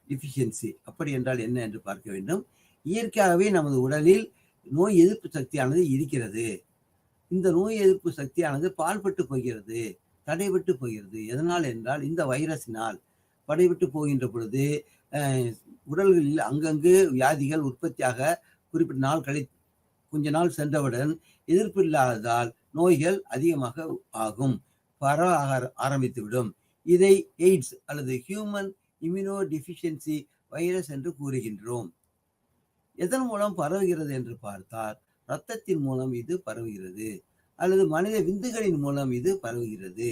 டிஃபிஷியன்சி அப்படி என்றால் என்ன என்று பார்க்க வேண்டும். இயற்கையாகவே நமது உடலில் நோய் எதிர்ப்பு சக்தியானது இருக்கிறது. இந்த நோய் எதிர்ப்பு சக்தியானது பால்பட்டு போகிறது, தடைபட்டு போகிறது. எதனால் என்றால் இந்த வைரஸினால் படைபட்டு போகின்ற பொழுது உடல்களில் அங்கங்கு வியாதிகள் உற்பத்தியாக குறிப்பிட்ட கொஞ்ச நாள் சென்றவுடன் எதிர்ப்பு இல்லாததால் நோய்கள் அதிகமாக ஆகும், பரவ ஆரம்பித்துவிடும். இதை எய்ட்ஸ் அல்லது ஹியூமன் இம்யூனோ டிஃபிஷியன்சி வைரஸ் என்று கூறுகின்றோம். எதன் மூலம் பரவுகிறது என்று பார்த்தால் இரத்தத்தின் மூலம் இது பரவுகிறது, அல்லது மனித விந்துகளின் மூலம் இது பரவுகிறது.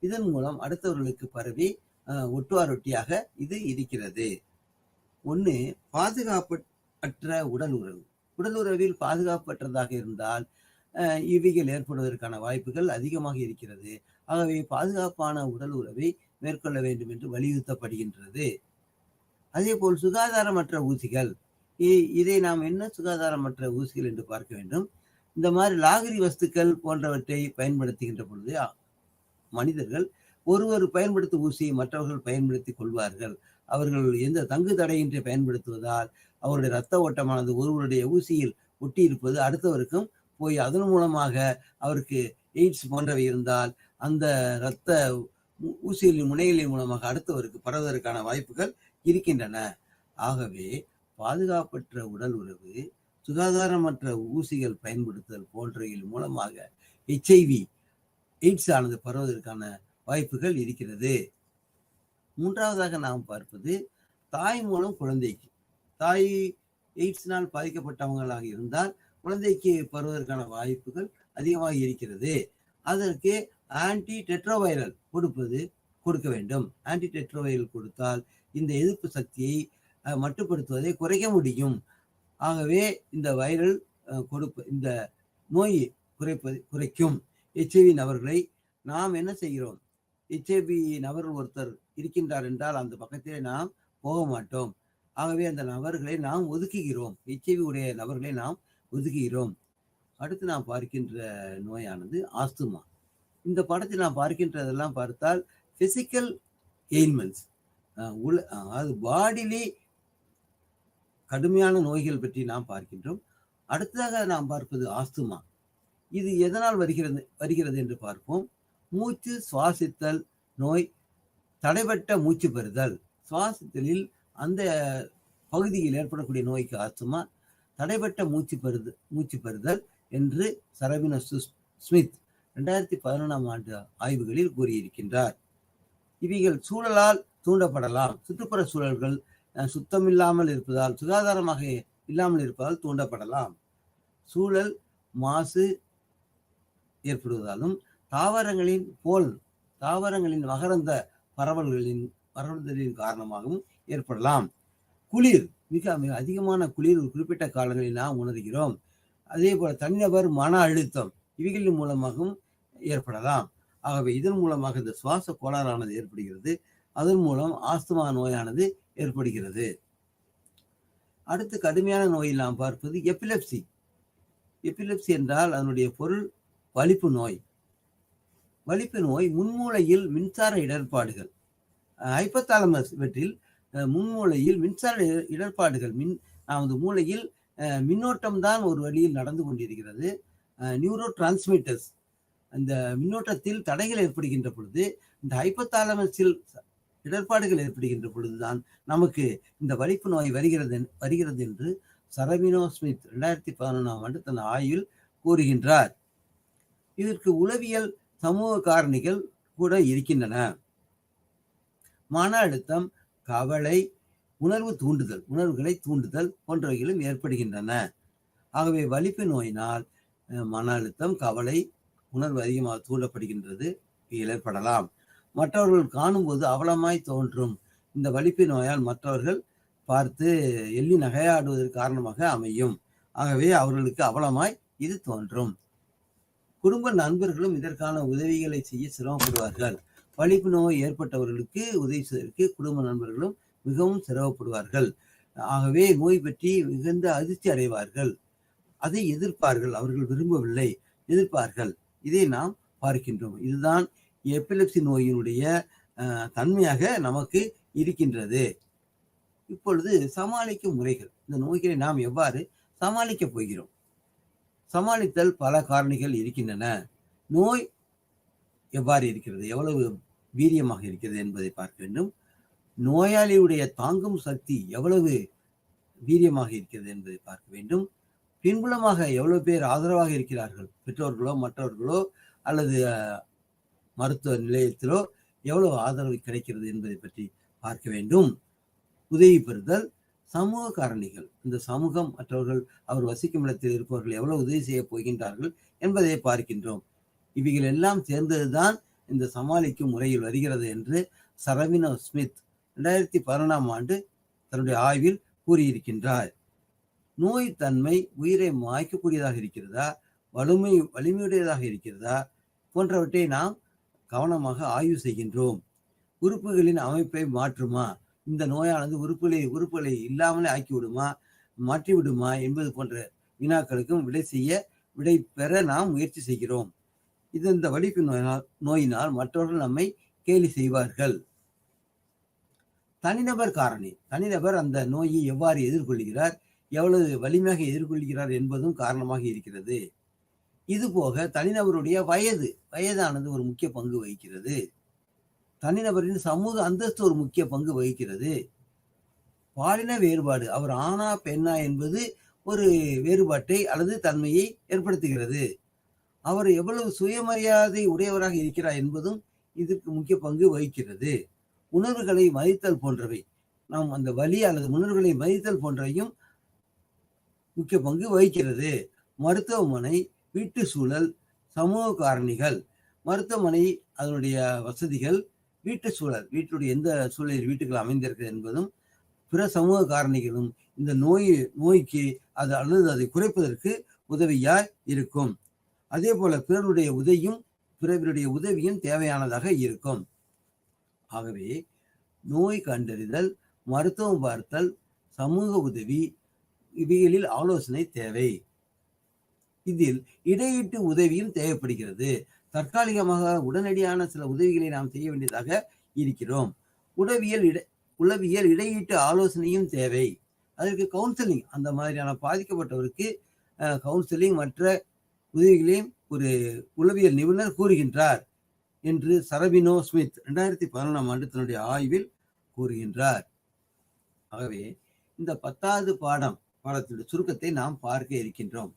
இதன் மூலம் அடுத்தவர்களுக்கு பரவி ஒட்டுவாரொட்டியாக இது இருக்கிறது. ஒன்று, பாதுகாப்பற்ற உடலுறவில் பாதுகாப்பற்றதாக இருந்தால் இவைகள் ஏற்படுவதற்கான வாய்ப்புகள் அதிகமாக இருக்கிறது. ஆகவே பாதுகாப்பான உடல் உறவை மேற்கொள்ள வேண்டும் என்று வலியுறுத்தப்படுகின்றது. அதே போல் சுகாதாரமற்ற ஊசிகள், இதை நாம் என்ன சுகாதாரமற்ற ஊசிகள் என்று பார்க்க வேண்டும். இந்த மாதிரி லாகிரி வஸ்துக்கள் போன்றவற்றை பயன்படுத்துகின்ற பொழுது மனிதர்கள் ஒருவர் பயன்படுத்தும் ஊசியை மற்றவர்கள் பயன்படுத்திக் கொள்வார்கள். அவர்கள் எந்த தங்கு தடையின்றி பயன்படுத்துவதால் அவருடைய இரத்த ஓட்டமானது ஒருவருடைய ஊசியில் ஒட்டி இருப்பது அடுத்தவருக்கும் போய் அதன் மூலமாக அவருக்கு எய்ட்ஸ் போன்றவை இருந்தால் அந்த இரத்த ஊசிகளின் முனைகளின் மூலமாக அடுத்தவருக்கு பரவுவதற்கான வாய்ப்புகள் இருக்கின்றன. ஆகவே பாதுகாப்பற்ற உடல் உறவு, சுகாதாரமற்ற ஊசிகள் பயன்படுத்துதல் போன்றவைகள் மூலமாக HIV எய்ட்ஸ் ஆனது பரவுவதற்கான வாய்ப்புகள் இருக்கிறது. மூன்றாவதாக நாம் பார்ப்பது தாய் மூலம் குழந்தைக்கு. தாய் எய்ட்ஸ்னால் பாதிக்கப்பட்டவங்களாக இருந்தால் குழந்தைக்கு பரவுவதற்கான வாய்ப்புகள் அதிகமாக இருக்கிறது. அதற்கு ஆன்டி டெட்ரோவைரல் கொடுக்க வேண்டும். ஆன்டி டெட்ரோவைரல் கொடுத்தால் இந்த எதிர்ப்பு சக்தியை மட்டுப்படுத்துவதை குறைக்க முடியும். ஆகவே இந்த வைரல் இந்த நோய் குறைக்கும். HIV நபர்களை நாம் என்ன செய்கிறோம்? HIV நபர்கள் ஒருத்தர் இருக்கின்றார் என்றால் அந்த பக்கத்திலே நாம் போக மாட்டோம். ஆகவே அந்த நபர்களை நாம் ஒதுக்குகிறோம். HIV உடைய நபர்களை நாம் ஒதுக்குகிறோம். அடுத்து நாம் பார்க்கின்ற நோயானது ஆஸ்துமா. இந்த படத்தில் நாம் பார்க்கின்றதெல்லாம் பார்த்தால் பிசிக்கல் எயில்மெண்ட்ஸ், அது பாடியிலே கடுமையான நோய்கள் பற்றி நாம் பார்க்கின்றோம். அடுத்ததாக நாம் பார்ப்பது ஆஸ்துமா. இது எதனால் வருகிறது என்று பார்ப்போம். மூச்சு சுவாசித்தல் நோய், தடைபட்ட மூச்சு பெறுதல். சுவாசித்தலில் அந்த பகுதியில் ஏற்படக்கூடிய நோய்க்கு ஆஸ்துமா, தடைபட்ட மூச்சு பெறுதல் என்று சரபினோ ஸ்மித் 2011ஆம் ஆண்டு ஆய்வுகளில் கூறியிருக்கின்றார். இவைகள் சூழலால் தூண்டப்படலாம். சுற்றுப்புற சூழல்கள் சுத்தமில்லாமல் இருப்பதால், சுகாதாரமாக இல்லாமல் இருப்பதால் தூண்டப்படலாம். சூழல் மாசு ஏற்படுவதாலும் தாவரங்களின் மகரந்த பரவல்களின் காரணமாகவும் ஏற்படலாம். குளிர், மிக மிக அதிகமான குளிர் ஒரு குறிப்பிட்ட காலங்களில் நாம் உணர்கிறோம். அதே போல தனிநபர் மன அழுத்தம் இவைகளின் மூலமாகவும் ஏற்படலாம். ஆகவே இதன் மூலமாக இந்த சுவாச கோளாறானது ஏற்படுகிறது. அதன் மூலம் ஆஸ்துமா நோயானது ஏற்படுகிறது. அடுத்து கடுமையான நோயில் நாம் பார்ப்பது எபிலெப்சி. எபிலெப்சி என்றால் அதனுடைய பொருள் வலிப்பு நோய். வலிப்பு நோய் முன்மூளையில் மின்சார இடர்பாடுகள், ஹைபோதாலமஸ் இவற்றில் முன்மூளையில் மின்சார இடர்பாடுகள், நமது மூளையில் மின்னோட்டம் தான் ஒரு வழியில் நடந்து கொண்டிருக்கிறது. நியூரோ டிரான்ஸ்மிட்டர்ஸ், அந்த மின்னோட்டத்தில் தடைகள் ஏற்படுகின்ற பொழுது, இந்த ஹைபோதாலமஸில் இடர்பாடுகள் ஏற்படுகின்ற பொழுதுதான் நமக்கு இந்த வலிப்பு நோய் வருகிறது என்று சரவினோ ஸ்மித் 2011 தன் ஆய்வில் கூறுகின்றார். இதற்கு உளவியல் சமூக காரணிகள் கூட இருக்கின்றன. மன அழுத்தம், கவலை, உணர்வுகளை தூண்டுதல் போன்றவைகளும் ஏற்படுகின்றன. ஆகவே வலிப்பு நோயினால் மன அழுத்தம், கவலை, உணர்வு அதிகமாக தூண்டப்படுகின்றது, ஏற்படலாம். மற்றவர்கள் காணும்போது அவலமாய் தோன்றும். இந்த வலிப்பு நோயால் மற்றவர்கள் பார்த்து எள்ளி நகையாடுவதற்கு காரணமாக அமையும். ஆகவே அவர்களுக்கு அவலமாய் இது தோன்றும். குடும்ப நண்பர்களும் இதற்கான உதவிகளை செய்ய சிரமப்படுவார்கள். வலிப்பு நோய் ஏற்பட்டவர்களுக்கு உதவி செய்வதற்கு குடும்ப நண்பர்களும் மிகவும் சிரமப்படுவார்கள். ஆகவே நோய் பற்றி மிகுந்த அதிர்ச்சி அடைவார்கள். அதை எதிர்ப்பார்கள். அவர்கள் விரும்பவில்லை, எதிர்ப்பார்கள். இதை நாம் பார்க்கின்றோம். இதுதான் எபிலெப்சி நோயினுடைய தன்மையாக நமக்கு இருக்கின்றது. இப்பொழுது சமாளிக்கும் முறைகள், இந்த நோய்களை நாம் எவ்வாறு சமாளிக்க போகிறோம்? சமாளித்தல் பல காரணிகள் இருக்கின்றன. நோய் எவ்வாறு இருக்கிறது, எவ்வளவு வீரியமாக இருக்கிறது என்பதை பார்க்க வேண்டும். நோயாளியுடைய தாங்கும் சக்தி எவ்வளவு வீரியமாக இருக்கிறது என்பதை பார்க்க வேண்டும். பின்புலமாக எவ்வளவு பேர் ஆதரவாக இருக்கிறார்கள், பெற்றோர்களோ மற்றவர்களோ அல்லது மருத்துவ நிலையத்திலோ எவ்வளவு ஆதரவு கிடைக்கிறது என்பதை பற்றி பார்க்க வேண்டும். உதவி பெறுதல், சமூக காரணிகள், இந்த சமூகம் மற்றவர்கள் அவர் வசிக்கும் இடத்தில் இருப்பவர்கள் எவ்வளவு உதவி செய்ய போகின்றார்கள் என்பதை பார்க்கின்றோம். இவைகள் எல்லாம் சேர்ந்ததுதான் இந்த சமாளிக்கும் முறையில் வருகிறது என்று சரவினோ ஸ்மித் 2011 தன்னுடைய ஆய்வில் கூறியிருக்கின்றார். நோய் தன்மை உயிரை மாய்க்கக்கூடியதாக இருக்கிறதா, வலிமையுடையதாக இருக்கிறதா போன்றவற்றை நாம் கவனமாக ஆய்வு செய்கின்றோம். உறுப்புகளின் அமைப்பை மாற்றுமா, இந்த நோயானது உறுப்புகளை இல்லாமலே ஆக்கிவிடுமா, மாற்றிவிடுமா என்பது போன்ற வினாக்களுக்கும் விடை பெற நாம் முயற்சி செய்கிறோம். இது இந்த வலிப்பு நோயினால் மற்றவர்கள் நம்மை கேலி செய்வார்கள். தனிநபர் காரணி, தனிநபர் அந்த நோயை எவ்வாறு எதிர்கொள்கிறார், எவ்வளவு வலிமையாக எதிர்கொள்கிறார் என்பதும் காரணமாக இருக்கிறது. இதுபோக தனிநபருடைய வயதானது ஒரு முக்கிய பங்கு வகிக்கிறது. தனிநபரின் சமூக அந்தஸ்து ஒரு முக்கிய பங்கு வகிக்கிறது. பாலின வேறுபாடு, அவர் ஆணா பெண்ணா என்பது ஒரு வேறுபாட்டை அல்லது தன்மையை ஏற்படுத்துகிறது. அவர் எவ்வளவு சுயமரியாதை உடையவராக இருக்கிறார் என்பதும் இதற்கு முக்கிய பங்கு வகிக்கிறது. உணர்வுகளை மதித்தல் போன்றவை, நாம் அந்த வலி அல்லது உணர்வுகளை மதித்தல் போன்றவையும் முக்கிய பங்கு வகிக்கிறது. மருத்துவமனை, வீட்டு சூழல், சமூக காரணிகள், மருத்துவமனை அதனுடைய வசதிகள், வீட்டு சூழல், வீட்டுடைய எந்த சூழலில் வீட்டுகள் அமைந்திருக்கிறது என்பதும் பிற சமூக காரணிகளும் இந்த நோய்க்கு அல்லது அதை குறைப்பதற்கு உதவியாய் இருக்கும். அதே போல பிறருடைய உதவியும் தேவையானதாக இருக்கும். ஆகவே நோய் கண்டறிதல், மருத்துவம் பார்த்தல், சமூக உதவி இவைகளில் ஆலோசனை தேவை. இதில் இடையீட்டு உதவியும் தேவைப்படுகிறது. தற்காலிகமாக உடனடியான சில உதவிகளை நாம் செய்ய வேண்டியதாக இருக்கிறோம். உளவியல் இடையீட்டு ஆலோசனையும் தேவை. அதற்கு கவுன்சிலிங், அந்த மாதிரியான பாதிக்கப்பட்டவருக்கு கவுன்சிலிங் மற்ற உதவிகளையும் ஒரு உளவியல் நிபுணர் கூறுகின்றார் என்று சரவினோ ஸ்மித் 2011 தன்னுடைய ஆய்வில் கூறுகின்றார். ஆகவே இந்த 10வது பாடத்தினுடைய சுருக்கத்தை நாம் பார்க்க இருக்கின்றோம்.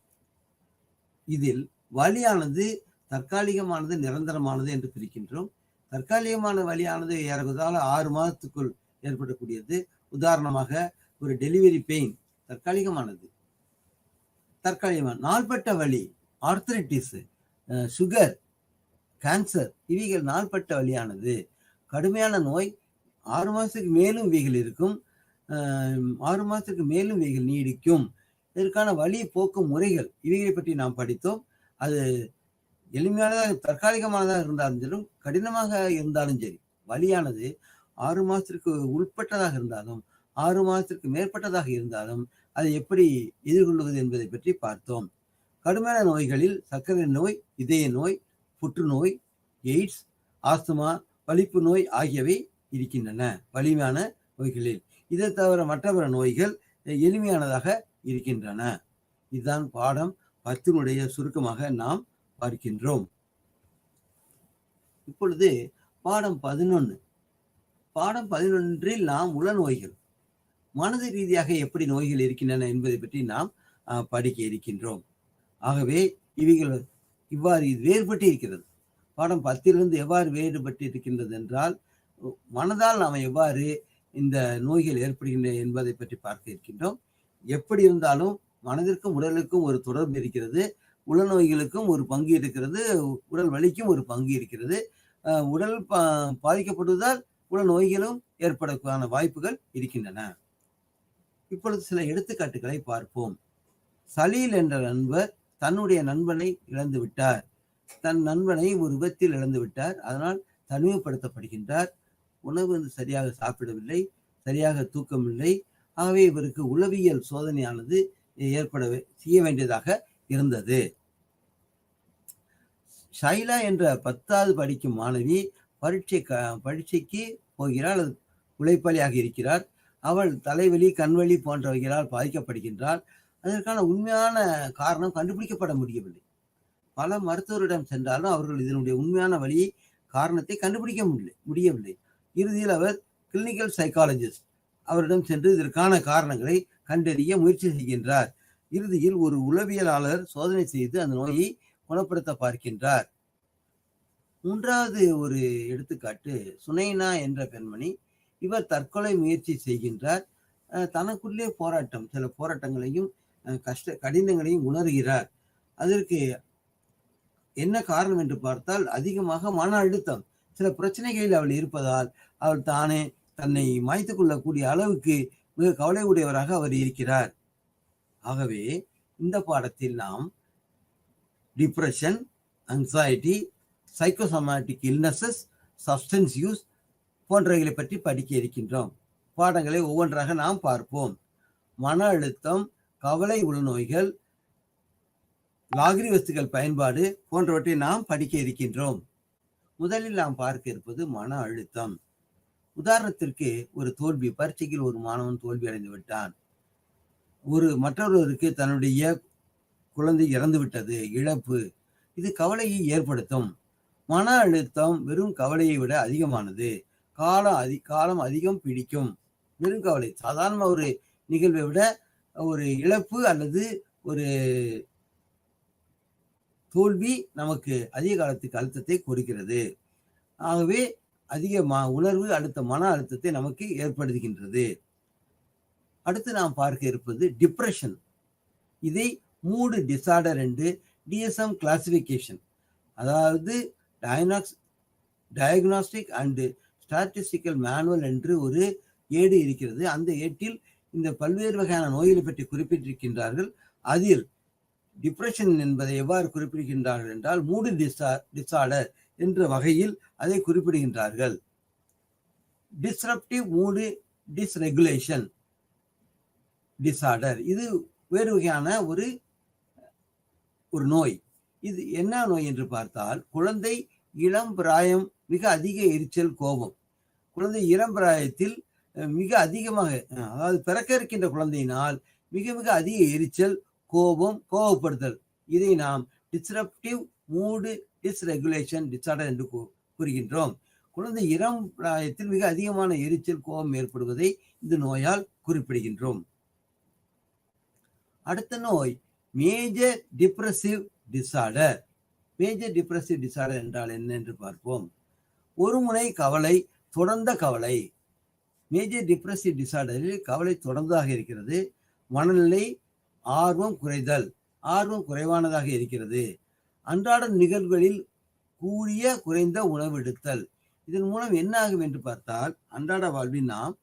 இதில் வலியானது தற்காலிகமானது, நிரந்தரமானது என்று பிரிக்கின்றோம். தற்காலிகமான வலியானது ஏறக்குறைய 6 மாதத்துக்குள் ஏற்படக்கூடியது. உதாரணமாக ஒரு டெலிவரி பெயின் தற்காலிகமானது. தற்காலிகமான நாள்பட்ட வலி, ஆர்த்ரைட்டிஸ், சுகர், கேன்சர், இவைகள் நாள்பட்ட வலியானது. கடுமையான நோய் 6 மாதத்துக்கு மேலும் இவைகள் இருக்கும். 6 மாதத்துக்கு மேலும் இவைகள் நீடிக்கும். இதற்கான வலி போக்கும் முறைகள் இவைகளை பற்றி நாம் படித்தோம். அது எளிமையானதாக தற்காலிகமானதாக இருந்தாலும் சரி, கடினமாக இருந்தாலும் சரி, வலியானது 6 மாதத்திற்கு உட்பட்டதாக இருந்தாலும் 6 மாதத்திற்கு மேற்பட்டதாக இருந்தாலும் அதை எப்படி எதிர்கொள்வது என்பதை பற்றி பார்த்தோம். கடுமையான நோய்களில் சர்க்கரை நோய், இதய நோய், புற்றுநோய், எய்ட்ஸ், ஆஸ்துமா, வலிப்பு நோய் ஆகியவை இருக்கின்றன வலிமையான நோய்களில். இதை தவிர மற்ற நோய்கள் எளிமையானதாக இருக்கின்றன. இதுதான் பாடம் 10 சுருக்கமாக நாம் பார்க்கின்றோம். இப்பொழுது பாடம் 11. பாடம் 11 நாம் உள நோய்கள், மனது ரீதியாக எப்படி நோய்கள் இருக்கின்றன என்பதை பற்றி நாம் படிக்க இருக்கின்றோம். ஆகவே இவைகள் இவ்வாறு வேறுபட்டு இருக்கிறது. பாடம் 10 எவ்வாறு வேறுபட்டு இருக்கின்றது என்றால், மனதால் நாம் எவ்வாறு இந்த நோய்கள் ஏற்படுகின்றன என்பதை பற்றி பார்க்க இருக்கின்றோம். எப்படி இருந்தாலும் மனதிற்கும் உடலுக்கும் ஒரு தொடர்பு இருக்கிறது. உள நோய்களுக்கும் ஒரு பங்கு இருக்கிறது, உடல் வலிக்கும் ஒரு பங்கு இருக்கிறது. உடல் பாதிக்கப்படுவதால் உள நோய்களும் ஏற்படக்கூடிய வாய்ப்புகள் இருக்கின்றன. இப்பொழுது சில எடுத்துக்காட்டுகளை பார்ப்போம். சலீல் என்ற நண்பர் தன்னுடைய நண்பனை இழந்து விட்டார். தன் நண்பனை ஒரு விபத்தில் இழந்து விட்டார். அதனால் தனிமைப்படுத்தப்படுகின்றார். உணவு சரியாக சாப்பிடவில்லை, சரியாக தூக்கமில்லை. ஆகவே இவருக்கு உளவியல் சோதனையானது செய்ய வேண்டியதாக இருந்தது. ஷைலா என்ற 10வது படிக்கும் மாணவி பரீட்சைக்கு போகிறாள். உழைப்பாளியாக இருக்கிறார். அவள் தலைவலி, கண்வலி போன்றவைகளால் பாதிக்கப்படுகின்றாள். அதற்கான உண்மையான காரணம் கண்டுபிடிக்கப்பட முடியவில்லை. பல மருத்துவரிடம் சென்றாலும் அவர்கள் இதனுடைய உண்மையான வழியை காரணத்தை கண்டுபிடிக்க முடியவில்லை. இறுதியில் அவர் கிளினிக்கல் சைக்காலஜிஸ்ட் அவரிடம் சென்று இதற்கான காரணங்களை கண்டறிய முயற்சி செய்கின்றார். இறுதியில் ஒரு உளவியலாளர் சோதனை செய்து அந்த நோயை குணப்படுத்த பார்க்கின்றார். 3வது ஒரு எடுத்துக்காட்டு சுனைனா என்ற பெண்மணி. இவர் தற்கொலை முயற்சி செய்கின்றார். தனக்குள்ளே சில போராட்டங்களையும் கடினங்களையும் உணர்கிறார். அதற்கு என்ன காரணம் என்று பார்த்தால், அதிகமாக மன அழுத்தம், சில பிரச்சனைகளில் அவள் இருப்பதால் அவள் தானே தன்னை மாய்த்து கொள்ளக்கூடிய அளவுக்கு மிக கவலை உடையவராக அவர் இருக்கிறார். ஆகவே இந்த பாடத்தில் நாம் depression, anxiety, psychosomatic illnesses, substance use போன்றவைகளை பற்றி படிக்க இருக்கின்றோம். பாடங்களை ஒவ்வொன்றாக நாம் பார்ப்போம். மன அழுத்தம், கவலை உள்நோய்கள், லாகிரி வஸ்துக்கள் பயன்பாடு போன்றவற்றை நாம் படிக்க இருக்கின்றோம். முதலில் நாம் பார்க்க இருப்பது மன அழுத்தம். உதாரணத்திற்கு ஒரு தோல்வி, பரீட்சையில் ஒரு மாணவன் தோல்வி அடைந்து விட்டான். மற்றொருவருக்கு தன்னுடைய குழந்தை இறந்து விட்டது, இழப்பு. இது கவலையை ஏற்படுத்தும். மன அழுத்தம் வெறும் கவலையை விட அதிகமானது. காலம் அதிகம் பிடிக்கும். வெறும் கவலை, சாதாரண ஒரு நிகழ்வை விட ஒரு இழப்பு அல்லது ஒரு தோல்வி நமக்கு அதிக காலத்துக்கு அழுத்தத்தை கொடுக்கிறது. ஆகவே அதிக உணர்வு மன அழுத்தத்தை நமக்கு ஏற்படுத்துகின்றது. அடுத்து நாம் பார்க்க இருப்பது டிப்ரெஷன். இதை மூடு டிசார்டர் என்று DSM கிளாசிபிகேஷன், அதாவது டயக்னாஸ்டிக் அண்ட் ஸ்டாட்டிஸ்டிக்கல் மேனுவல் என்று ஒரு ஏடு இருக்கிறது. அந்த ஏட்டில் இந்த பல்வேறு வகையான நோய்களை பற்றி குறிப்பிட்டிருக்கின்றார்கள். அதில் டிப்ரெஷன் என்பதை எவ்வாறு குறிப்பிடுகின்றார்கள் என்றால், மூடு டிசார்டர் என்ற வகையில் அதை குறிப்பிடுகின்றார்கள். டிஸ்ரப்டிவ் மூடு டிஸ்ரெகுலேஷன் டிசார்டர், இது வேறு வகையான ஒரு நோய். இது என்ன நோய் என்று பார்த்தால், குழந்தை இளம் பிராயம், மிக அதிக எரிச்சல், கோபம். குழந்தை இளம் பிராயத்தில் மிக அதிகமாக, அதாவது பிறக்க இருக்கின்ற குழந்தையினால் மிக மிக அதிக எரிச்சல், கோபப்படுதல். இதை நாம் டிஸ்ரப்டிவ் மூடு டிஸ்ரெகுலேஷன் டிசார்டர் என்று கூறுகின்றோம். குழந்தை இளம் பிராயத்தில் மிக அதிகமான எரிச்சல், கோபம் ஏற்படுவதை இந்த நோயால் குறிப்பிடுகின்றோம். அடுத்த நோய் major depressive disorder. Major depressive disorder என்றால் என்ன என்று பார்ப்போம். ஒரு முனை கவலை, தொடர்ந்த கவலை. மேஜர் டிப்ரெசிவ் டிசார்டரில் கவலை தொடர்ந்ததாக இருக்கிறது. மனநிலை, ஆர்வம் குறைதல். ஆர்வம் குறைவானதாக இருக்கிறது. அன்றாட நிகழ்வுகளில் கூடிய குறைந்த உணவு எடுத்தல். இதன் மூலம் என்ன ஆகும் என்று பார்த்தால், அன்றாட வாழ்வில் நாம்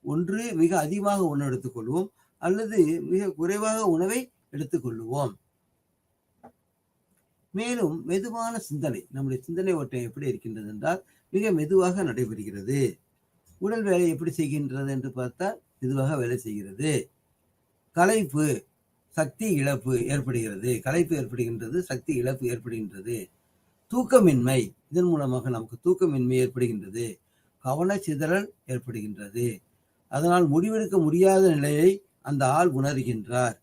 ஒன்று மிக அதிகமாக உணவு எடுத்துக்கொள்வோம், அல்லது மிக குறைவாக உணவை எடுத்துக்கொள்ளுவோம். மேலும் மெதுவான சிந்தனை, நம்முடைய சிந்தனை ஓட்டம் எப்படி இருக்கின்றது என்றால் மிக மெதுவாக நடைபெறுகிறது. உடல் வேலை எப்படி செய்கின்றது என்று பார்த்தால் மெதுவாக வேலை செய்கிறது. களைப்பு, சக்தி இழப்பு ஏற்படுகிறது. களைப்பு ஏற்படுகின்றது, சக்தி இழப்பு ஏற்படுகின்றது. தூக்கமின்மை, இதன் மூலமாக நமக்கு தூக்கமின்மை ஏற்படுகின்றது. கவனச்சிதறல் ஏற்படுகின்றது. அதனால் முடிவெடுக்க முடியாத நிலையை அந்த ஆள் உணர்கின்றார்.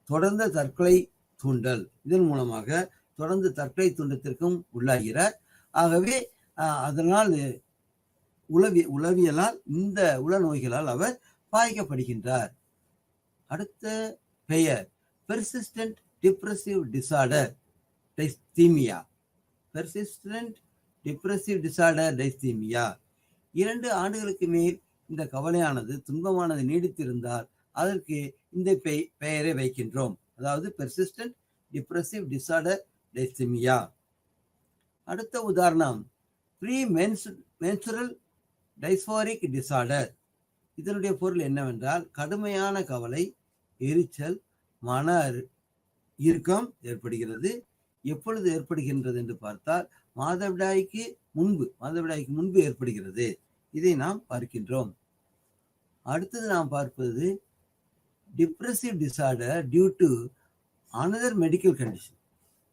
தொடர்ந்த தற்கொலை தூண்டல், இதன் மூலமாக தொடர்ந்து தற்கொலை தூண்டத்திற்கும் உள்ளாகிறார். ஆகவே அதனால் உளவியலால் இந்த உள நோய்களால் அவர் பாதிக்கப்படுகின்றார். அடுத்த பெயர் persistent depressive disorder dysthymia. Persistent depressive disorder dysthymia 2 ஆண்டுகளுக்கு மேல் இந்த கவலையானது, துன்பமானது நீடித்திருந்தால் அதற்கு இந்த பெயரை வைக்கின்றோம். அதாவது பெர்சிஸ்டன்ட் டிப்ரெசிவ் டிசார்டர் டைஸ்தீமியா. அடுத்த உதாரணம் ப்ரீ மென்சுரல் டைஸ்பாரிக் டிசார்டர். இதனுடைய பொருள் என்னவென்றால் கடுமையான கவலை, எரிச்சல், மன இறுக்கம் ஏற்படுகிறது. எப்பொழுது ஏற்படுகின்றது என்று பார்த்தால் மாதவிடாய்க்கு முன்பு ஏற்படுகிறது. இதை நாம் பார்க்கின்றோம். அடுத்தது நாம் பார்ப்பது depressive disorder due to another medical condition.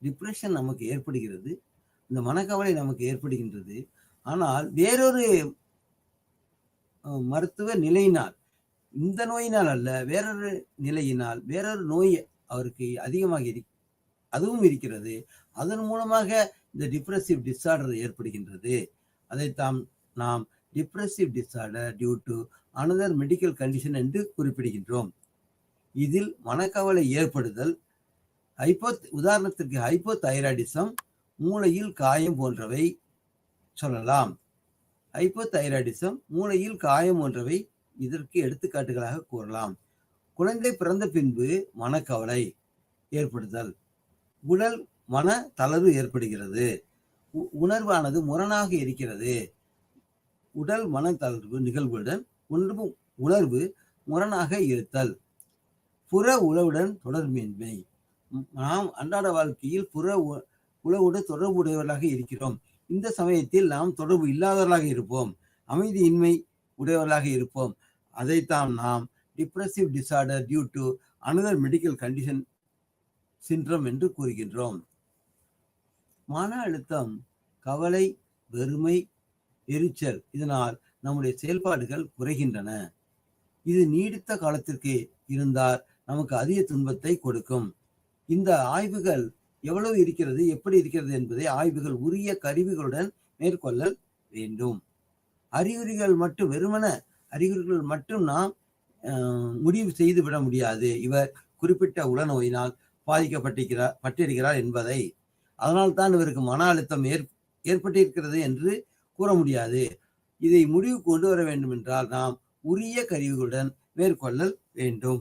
Depression நமக்கு ஏற்படுகிறது, இந்த மனக்கவலை நமக்கு ஏற்படுகின்றது. ஆனால் வேறொரு மருத்துவ நிலையினால், இந்த நோயினால் அல்ல, வேறொரு நிலையினால், வேறொரு நோய் அவருக்கு அதிகமாக அதுவும் இருக்கிறது. அதன் மூலமாக இந்த டிப்ரெசிவ் டிசார்டர் ஏற்படுகின்றது. அதைத்தான் நாம் depressive disorder due to another medical condition என்று குறிப்பிடுகின்றோம். இதில் மனக்கவலை ஏற்படுதல், உதாரணத்திற்கு ஹைப்போதைராய்டிசம், மூளையில் காயம் போன்றவை சொல்லலாம். ஹைப்போதைராய்டிசம், மூளையில் காயம் போன்றவை இதற்கு எடுத்துக்காட்டுகளாக கூறலாம். குழந்தை பிறந்த பின்பு மனக்கவலை ஏற்படுதல், உடல் மன தளர்வு ஏற்படுகிறது, உணர்வானது முரணாக இருக்கிறது. உடல் மன தளர்வு நிகழ்வுடன் உணர்வு முரணாக இருத்தல், புற உளவுடன் தொடர்பின்மை. நாம் அன்றாட வாழ்க்கையில் புற உளவுடன் தொடர்புடையவர்களாக இருக்கிறோம். இந்த சமயத்தில் நாம் தொடர்பு இல்லாதவர்களாக இருப்போம், அமைதியின்மை உடையவர்களாக இருப்போம். அதைத்தான் நாம் depressive disorder due to another medical condition syndrome என்று கூறுகின்றோம். மன அழுத்தம், கவலை, வெறுமை, எரிச்சல், இதனால் நம்முடைய செயல்பாடுகள் குறைகின்றன. இது நீடித்த காலத்திற்கு இருந்தால் நமக்கு அதிக துன்பத்தை கொடுக்கும். இந்த ஆய்வுகள் எவ்வளவு இருக்கிறது, எப்படி இருக்கிறது என்பதை ஆய்வுகள் உரிய கருவிகளுடன் மேற்கொள்ளல் வேண்டும். வெறுமன அறிகுறிகள் மட்டும் நாம் முடிவு செய்து விட முடியாது இவர் குறிப்பிட்ட உளநோயினால் பாதிக்கப்பட்டிருக்கிறார் என்பதை. அதனால் தான் இவருக்கு மன அழுத்தம் ஏற்பட்டிருக்கிறது என்று கூற முடியாது. இதை முடிவு கொண்டு வர வேண்டும் என்றால் நாம் உரிய கருவிகளுடன் மேற்கொள்ளல் வேண்டும்.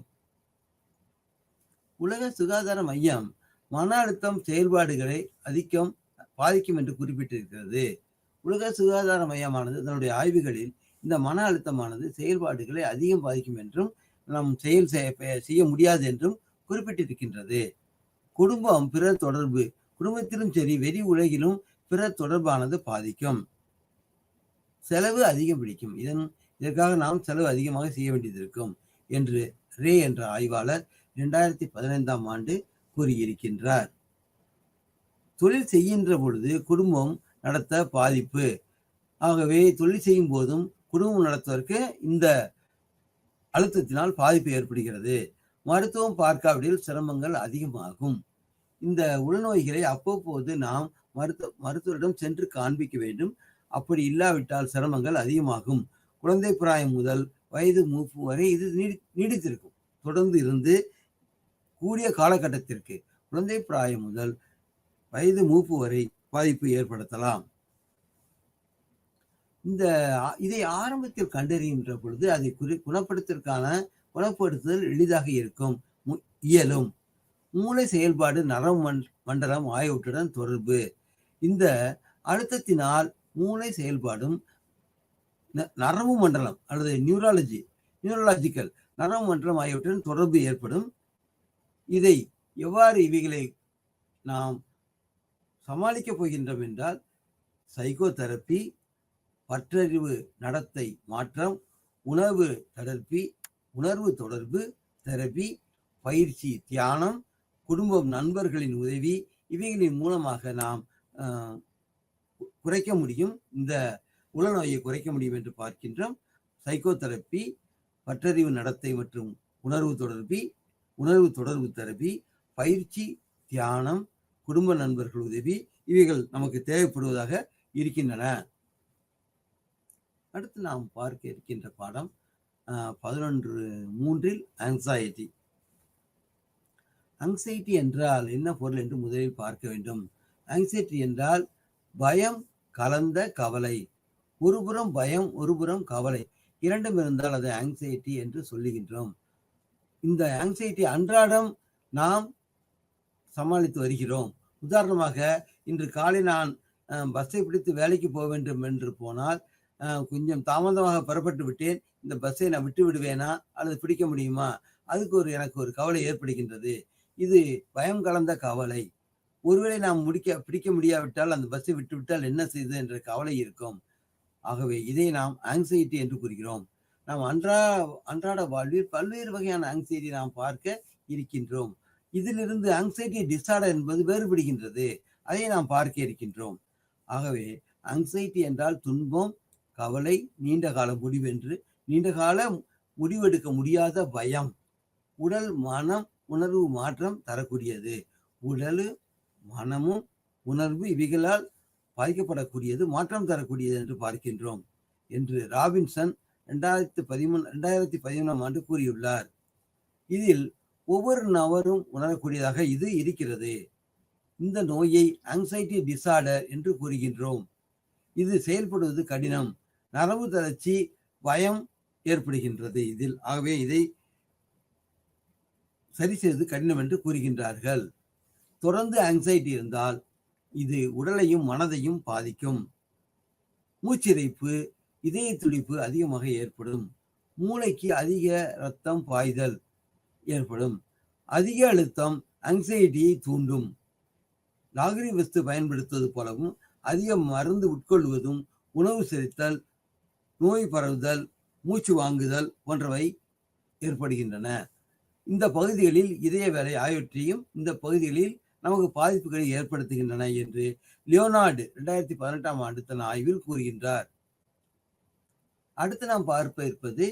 உலக சுகாதார மையம் மன அழுத்தம் செயல்பாடுகளை பாதிக்கும் என்று குறிப்பிட்டிருக்கிறது. உலக சுகாதார மையமானது தன்னுடைய ஆய்வுகளில் இந்த மன அழுத்தமானது செயல்பாடுகளை அதிகம் பாதிக்கும் என்றும் நாம் செய்ய முடியாது என்றும் குறிப்பிட்டிருக்கின்றது. குடும்பம், பிறர் தொடர்பு, குடும்பத்திலும் சரி வெளி உலகிலும் பிறர் தொடர்பானது பாதிக்கும். செலவு அதிகம் பிடிக்கும், இதற்காக நாம் செலவு அதிகமாக செய்ய வேண்டியது இருக்கும் என்று ரே என்ற ஆய்வாளர் 2015ஆம் ஆண்டு கூறியிருக்கின்றார். தொழில் செய்கின்ற பொழுது குடும்பம் நடத்த பாதிப்பு. ஆகவே தொழில் செய்யும் போதும் குடும்பம் நடத்துவதற்கு இந்த அழுத்தத்தினால் பாதிப்பு ஏற்படுகிறது. மருத்துவம் பார்க்காவிடில் சிரமங்கள் அதிகமாகும். இந்த உள்நோய்களை அவ்வப்போது நாம் மருத்துவரிடம் சென்று காண்பிக்க வேண்டும். அப்படி இல்லாவிட்டால் சிரமங்கள் அதிகமாகும். குழந்தை பிராயம் முதல் வயது மூப்பு வரை இது நீடித்திருக்கும். தொடர்ந்து இருந்து கூடிய காலகட்டத்திற்கு குழந்தை பிராயம் முதல் வயது மூப்பு வரை பாதிப்பு ஏற்படுத்தலாம். இதை ஆரம்பத்தில் கண்டறிகின்ற பொழுது அதை குணப்படுத்துதல் எளிதாக இயலும். மூளை செயல்பாடு, நரம்பு மண்டலம் ஆகியவற்றுடன் தொடர்பு. இந்த அழுத்தத்தினால் மூளை செயல்பாடும் நரம்பு மண்டலம் அல்லது நியூரலாஜிக்கல் நரம்பு மண்டலம் ஆகியவற்றுடன் தொடர்பு ஏற்படும். இதை எவ்வாறு இவைகளை நாம் சமாளிக்கப் போகின்றோம் என்றால், சைக்கோதெரப்பி, பற்றறிவு நடத்தை மாற்றம், உணர்வு தொடர்பு தெரப்பி, பயிற்சி, தியானம், குடும்பம், நண்பர்களின் உதவி, இவைகளின் மூலமாக நாம் குறைக்க முடியும், இந்த உளநோயை குறைக்க முடியும் என்று பார்க்கின்றோம். சைக்கோதெரப்பி, பற்றறிவு நடத்தை மற்றும் உணர்வு தொடர்பு தெரப்பி, பயிற்சி, தியானம், குடும்ப நண்பர்கள் உதவி, இவைகள் நமக்கு தேவைப்படுவதாக இருக்கின்றன. அடுத்து நாம் பார்க்க இருக்கின்ற பாடம் 11.3 ஆங்ஸைட்டி. ஆங்ஸைட்டி என்றால் என்ன பொருள் என்று முதலில் பார்க்க வேண்டும். ஆங்ஸைட்டி என்றால் பயம் கலந்த கவலை. ஒருபுறம் பயம், ஒருபுறம் கவலை, இரண்டும் இருந்தால் அதை ஆங்ஸைட்டி என்று சொல்லுகின்றோம். இந்த ஆங்ஸைட்டி அன்றாடம் நாம் சமாளித்து வருகிறோம். உதாரணமாக, இன்று காலை நான் பஸ்ஸை பிடித்து வேலைக்கு போக வேண்டும் என்று போனால் கொஞ்சம் தாமதமாக புறப்பட்டு விட்டேன், இந்த பஸ்ஸை நான் விட்டு விடுவேனா அல்லது பிடிக்க முடியுமா, அதுக்கு எனக்கு ஒரு கவலை ஏற்படுகின்றது. இது பயம் கலந்த கவலை. ஒருவேளை நாம் பிடிக்க முடியாவிட்டால், அந்த பஸ்ஸை விட்டுவிட்டால் என்ன செய்து என்ற கவலை இருக்கும். ஆகவே இதை நாம் ஆங்ஸைட்டி என்று கூறுகிறோம். நாம் அன்றாட வாழ்வில் பல்வேறு வகையான ஆங்ஸைட்டி நாம் பார்க்க இருக்கின்றோம். இதிலிருந்து ஆங்ஸைட்டி டிஸார்டர் என்பது வேறுபடுகின்றது, அதை நாம் பார்க்க இருக்கின்றோம். ஆகவே ஆங்ஸைட்டி என்றால் துன்பம், கவலை, நீண்ட கால முடிவெடுக்க முடியாத பயம், உடல், மனம், உணர்வு மாற்றம் தரக்கூடியது. உடல், மனமும் உணர்வு இவைகளால் பாதிக்கப்படக்கூடியது, மாற்றம் தரக்கூடியது என்று பார்க்கின்றோம் என்று ராபின்சன் 2013 ஆண்டு கூறியுள்ளார். இதில் ஒவ்வொரு நபரும் உணரக்கூடியதாக இது இருக்கிறது. இந்த நோயை ஆங்ஸைட்டி டிஸார்டர் என்று கூறுகின்றோம். இது செயல்படுவது கடினம், நரம்பு தளர்ச்சி, பயம் ஏற்படுகின்றது இதில். ஆகவே இதை சரி செய்வது கடினம் என்று கூறுகின்றார்கள். தொடர்ந்து ஆங்ஸைட்டி இருந்தால் இது உடலையும் மனதையும் பாதிக்கும். மூச்சிறைப்பு, இதய துடிப்பு அதிகமாக ஏற்படும். மூளைக்கு அதிக இரத்தம் பாய்தல் ஏற்படும். அதிக அழுத்தம் ஆங்ஸைட்டியை தூண்டும். லாகிரி வஸ்து பயன்படுத்துவது போலவும், அதிக மருந்து உட்கொள்வதும், உணவு செரித்தல், நோய் பரவுதல், மூச்சு வாங்குதல் போன்றவை ஏற்படுகின்றன. இந்த பகுதிகளில் இதய வேலை ஆகியவற்றையும் இந்த பகுதிகளில் நமக்கு பாதிப்புகளை ஏற்படுத்துகின்றன என்று லியோனார்டு 2018 ஆண்டு தன் ஆய்வில் கூறுகின்றார். அடுத்து நாம் பார்க்க இருப்பது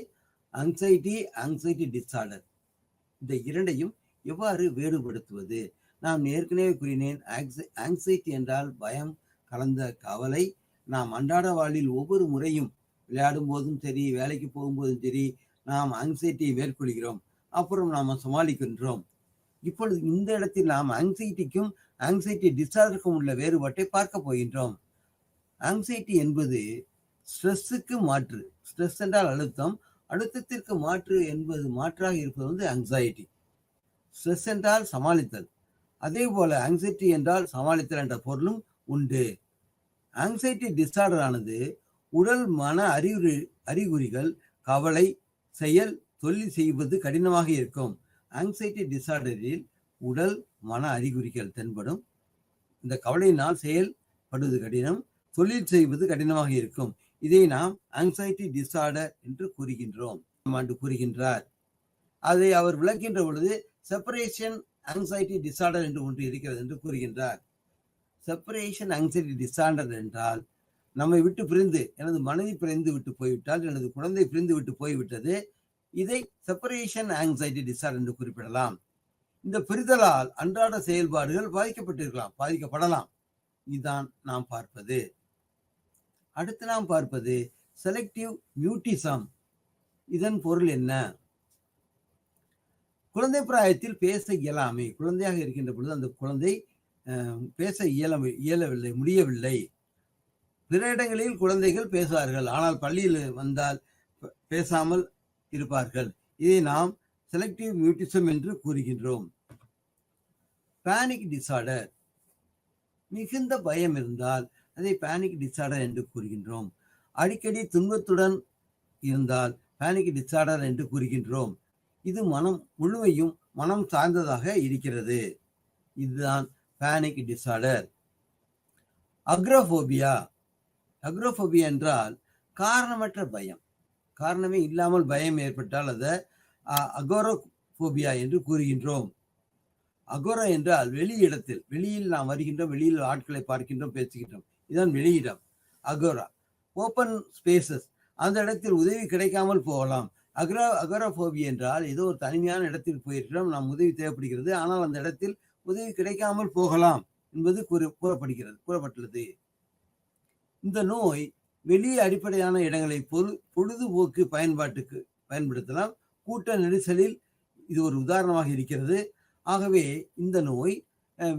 ஆங்ஸைட்டி டிஸார்டர். இந்த இரண்டையும் எவ்வாறு வேறுபடுத்துவது? நான் ஏற்கனவே கூறினேன், ஆங்ஸைட்டி என்றால் பயம் கலந்த கவலை. நாம் அன்றாட வாழ்வில் ஒவ்வொரு முறையும் விளையாடும் போதும் சரி, வேலைக்கு போகும்போதும் சரி, நாம் ஆங்ஸைட்டியை மேற்கொள்கிறோம், அப்புறம் நாம் சமாளிக்கின்றோம். இப்பொழுது இந்த இடத்தில் நாம் ஆங்ஸைட்டிக்கும் ஆங்ஸைட்டி டிஸார்டருக்கும் உள்ள வேறுபாட்டை பார்க்க போகின்றோம். ஆங்ஸைட்டி என்பது ஸ்ட்ரெஸ்ஸுக்கு மாற்று. ஸ்ட்ரெஸ் என்றால் அழுத்தம், அழுத்தத்திற்கு மாற்றாக இருப்பது ஆங்ஸைட்டி. ஸ்ட்ரெஸ் என்றால் சமாளித்தல், அதே போல ஆங்ஸைட்டி என்றால் சமாளித்தல் என்ற பொருளும் உண்டு. ஆங்ஸைட்டி டிஸார்டர் ஆனது உடல் மன அறிகுறிகள், கவலை, செயல், தொழில் செய்வது கடினமாக இருக்கும். ஆங்ஸைட்டி டிஸார்டரில் உடல் மன அறிகுறிகள் தென்படும். இந்த கவலையினால் செயல்படுவது கடினம், தொழில் செய்வது கடினமாக இருக்கும். இதை நாம் ஆங்ஸைட்டி டிஸார்டர் என்று கூறுகின்றார். அதை அவர் விளக்கின்ற பொழுது செப்பரேஷன் ஆங்ஸைட்டி டிஸார்டர் என்று ஒன்று இருக்கிறது என்று கூறுகின்றார். செப்பரேஷன் ஆங்ஸைட்டி டிஸார்டர் என்றால், நம்மை விட்டு பிரிந்து, எனது மனைவி பிரிந்து விட்டு போய்விட்டால், எனது குழந்தை பிரிந்து விட்டு போய்விட்டது, இதை செப்பரேஷன் ஆங்ஸைட்டி டிஸார்டர் என்று குறிப்பிடலாம். இந்த பிரிதலால் அன்றாட செயல்பாடுகள் பாதிக்கப்படலாம். இதுதான் நாம் பார்ப்பது. அடுத்து நாம் பார்ப்பது செலக்டிவ் மியூட்டிசம். இதன் பொருள் என்ன? குழந்தை பிராயத்தில் பேச இயலாமை. குழந்தையாக இருக்கின்ற பொழுது அந்த குழந்தை பேச இயலவில்லை, முடியவில்லை. பிற இடங்களில் குழந்தைகள் பேசுவார்கள், ஆனால் பள்ளியில் வந்தால் பேசாமல் இருப்பார்கள். இதை நாம் செலக்டிவ் மியூட்டிசம் என்று கூறுகின்றோம். பேனிக் டிசார்டர், மிகுந்த பயம் இருந்தால் அதை பேனிக் டிசார்டர் என்று கூறுகின்றோம். அடிக்கடி துன்பத்துடன் இருந்தால் பேனிக் டிசார்டர் என்று கூறுகின்றோம். இது முழுமையும் மனம் சார்ந்ததாக இருக்கிறது. இதுதான் பேனிக் டிசார்டர். அக்ரோபோபியா, அக்ரோபோபியா என்றால் காரணமற்ற பயம், காரணமே இல்லாமல் பயம் ஏற்பட்டால் அதை அகோரோபோபியா என்று கூறுகின்றோம். அகோரா என்றால் வெளி இடத்தில், வெளியில் நாம் வருகின்றோம், வெளியில் ஆட்களை பார்க்கின்றோம், பேசுகின்றோம், இதுதான் வெளியிடம். அகோரா ஓப்பன் ஸ்பேசஸ், அந்த இடத்தில் உதவி கிடைக்காமல் போகலாம். அகோரோபோபியா என்றால் ஏதோ ஒரு தனிமையான இடத்தில் போயிருக்கிறோம், நாம் உதவி தேவைப்படுகிறது, ஆனால் அந்த இடத்தில் உதவி கிடைக்காமல் போகலாம் என்பது கூறப்பட்டுள்ளது. இந்த நோய் வெளியே அடிப்படையான இடங்களை பொழுதுபோக்கு பயன்பாட்டுக்கு பயன்படுத்தலாம். கூட்ட நெரிசலில் இது ஒரு உதாரணமாக இருக்கிறது. ஆகவே இந்த நோய்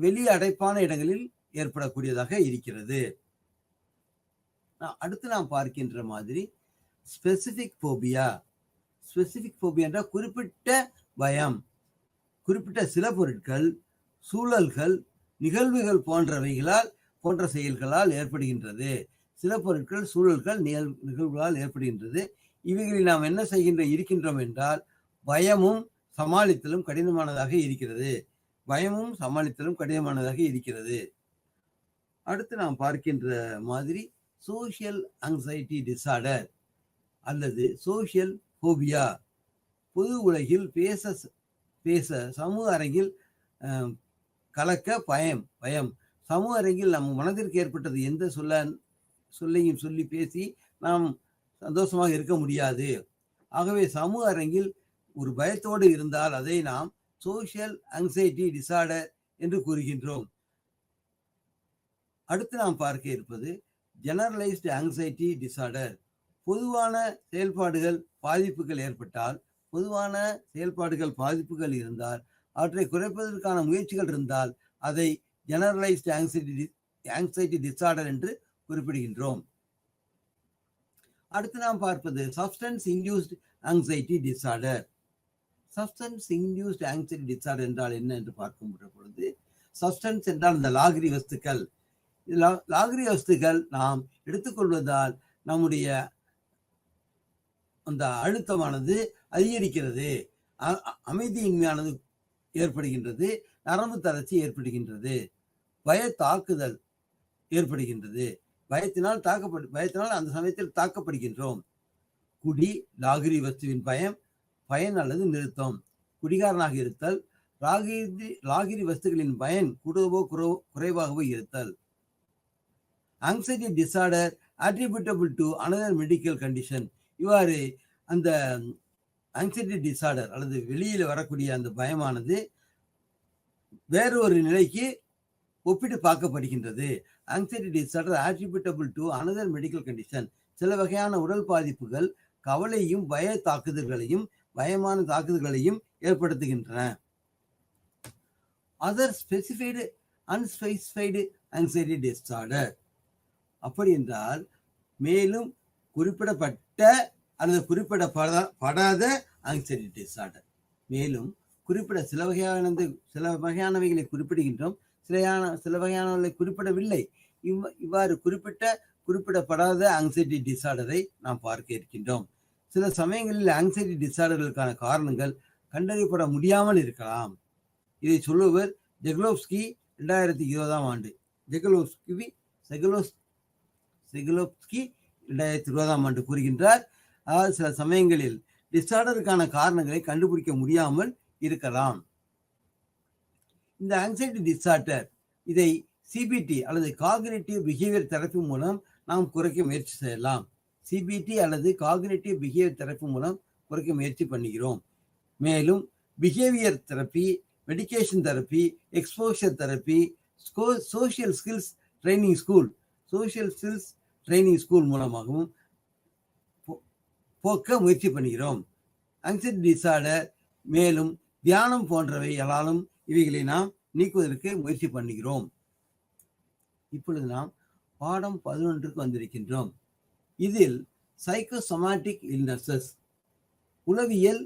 வெளியே அடைப்பான இடங்களில் ஏற்படக்கூடியதாக இருக்கிறது. அடுத்து நாம் பார்க்கின்ற மாதிரி ஸ்பெசிபிக் போபியா. ஸ்பெசிபிக் போபியா என்றால் குறிப்பிட்ட பயம், குறிப்பிட்ட சில பொருட்கள், சூழல்கள், நிகழ்வுகள் போன்ற செயல்களால் ஏற்படுகின்றது. சில பொருட்கள், சூழல்கள், நிகழ்வுகளால் ஏற்படுகின்றது. இவைகளில் நாம் என்ன இருக்கின்றோம் என்றால் பயமும் சமாளித்தலும் கடினமானதாக இருக்கிறது. பயமும் சமாளித்தலும் கடினமானதாக இருக்கிறது. அடுத்து நாம் பார்க்கின்ற மாதிரி சோசியல் ஆங்ஸைட்டி டிசார்டர் அல்லது சோசியல் போபியா. பொது உலகில் பேச சமூக அரங்கில் கலக்க பயம். சமூக அரங்கில் நம் மனதிற்கு ஏற்பட்டது எந்த சொல்லையும் சொல்லி பேசி நாம் சந்தோஷமாக இருக்க முடியாது. ஆகவே சமூக அரங்கில் ஒரு பயத்தோடு இருந்தால் அதை நாம் சோசியல் ஆங்ஸைட்டி டிசார்டர் என்று கூறுகின்றோம். அடுத்து நாம் பார்க்க இருப்பது ஜெனரலைஸ்டு ஆங்ஸைட்டி டிசார்டர். பொதுவான செயல்பாடுகள் பாதிப்புகள் ஏற்பட்டால், பொதுவான செயல்பாடுகள் பாதிப்புகள் இருந்தால், அவற்றை குறைப்பதற்கான முயற்சிகள் இருந்தால் அதை ஜெனரலைஸ்டு ஆங்ஸைட்டி டிசார்டர் என்று குறிப்பிடுகின்றோம். அடுத்து நாம் பார்ப்பது substance induced anxiety disorder. Substance induced anxiety disorder என்றால் என்ன என்று பார்க்கின்ற பொழுது, சப்ஸ்டன்ஸ் என்றால் இந்த லாகிரி வஸ்துக்கள். லாகிரி வஸ்துக்கள் நாம் எடுத்துக்கொள்வதால் நம்முடைய அந்த அழுத்தமானது அதிகரிக்கிறது, அமைதியின்மையானது ஏற்படுகின்றது, நரம்பு தளர்ச்சி ஏற்படுகின்றது, பய தாக்குதல் ஏற்படுகின்றது. பயத்தினால் அந்த சமயத்தில் தாக்கப்படுகின்றோம். குடி, லாகிரி வஸ்துவின் பயன் அல்லது நிறுத்தம். குடிகாரனாக இருத்தல், லாகிரி வஸ்துகளின் பயன் கூடவோ குறைவாகவோ இருத்தல். Anxiety disorder attributable to another medical condition. இவ்வாறு அந்த ஆங்ஸைட்டி டிசார்டர் அல்லது வெளியில் வரக்கூடிய அந்த பயமானது வேறொரு நிலைக்கு ஒப்பிட்டு பார்க்கப்படுகின்றது. Anxiety disorder attributable to another medical condition. சில வகையான உடல் பாதிப்புகள் கவலையும் பயமான தாக்குதல்களையும் ஏற்படுத்துகின்றன. Other specified unspecified anxiety disorder. அப்படி என்றால் மேலும் குறிப்பிடப்பட்ட அல்லது குறிப்பிடப்படாத ஆங்ஸைட்டி டிசார்டர். மேலும் சில வகையானவைகளை குறிப்பிடுகின்றோம், சில வகையானவர்களை குறிப்பிடவில்லை. இவ்வாறு குறிப்பிடப்படாத ஆங்ஸைட்டி டிசார்டரை நாம் பார்க்க இருக்கின்றோம். சில சமயங்களில் ஆங்ஸைட்டி டிசார்டர்களுக்கான காரணங்கள் கண்டறியப்பட முடியாமல் இருக்கலாம். இதை சொல்லுவர் ஜெகலோவ்ஸ்கி 2020ஆம் ஆண்டு. செகலோவ்ஸ்கி 2020ஆம் ஆண்டு கூறுகின்றார். அதாவது சில சமயங்களில் டிசார்டருக்கான காரணங்களை கண்டுபிடிக்க முடியாமல் இருக்கலாம். இந்த ஆங்ஸைட்டி டிசார்டர் இதை சிபிடி அல்லது காக்னிட்டிவ் பிஹேவியர் தெரப்பி மூலம் நாம் குறைக்க முயற்சி செய்யலாம். சிபிடி அல்லது காக்னிட்டிவ் பிஹேவியர் தெரப்பி மூலம் குறைக்க முயற்சி பண்ணுகிறோம். மேலும் behaviour therapy, medication therapy, exposure therapy, social skills training school மூலமாகவும் போக்க முயற்சி பண்ணுகிறோம். ஆங்ஸைட்டி டிசார்டர் மேலும் தியானம் போன்றவைகளாலும் இவைகளை நாம் நீக்குவதற்கு முயற்சி பண்ணுகிறோம். இப்பொழுது நாம் பாடம் 11க்கு வந்திருக்கின்றோம். இதில் சைக்கோசோமாட்டிக் இல்னஸஸ், உளவியல்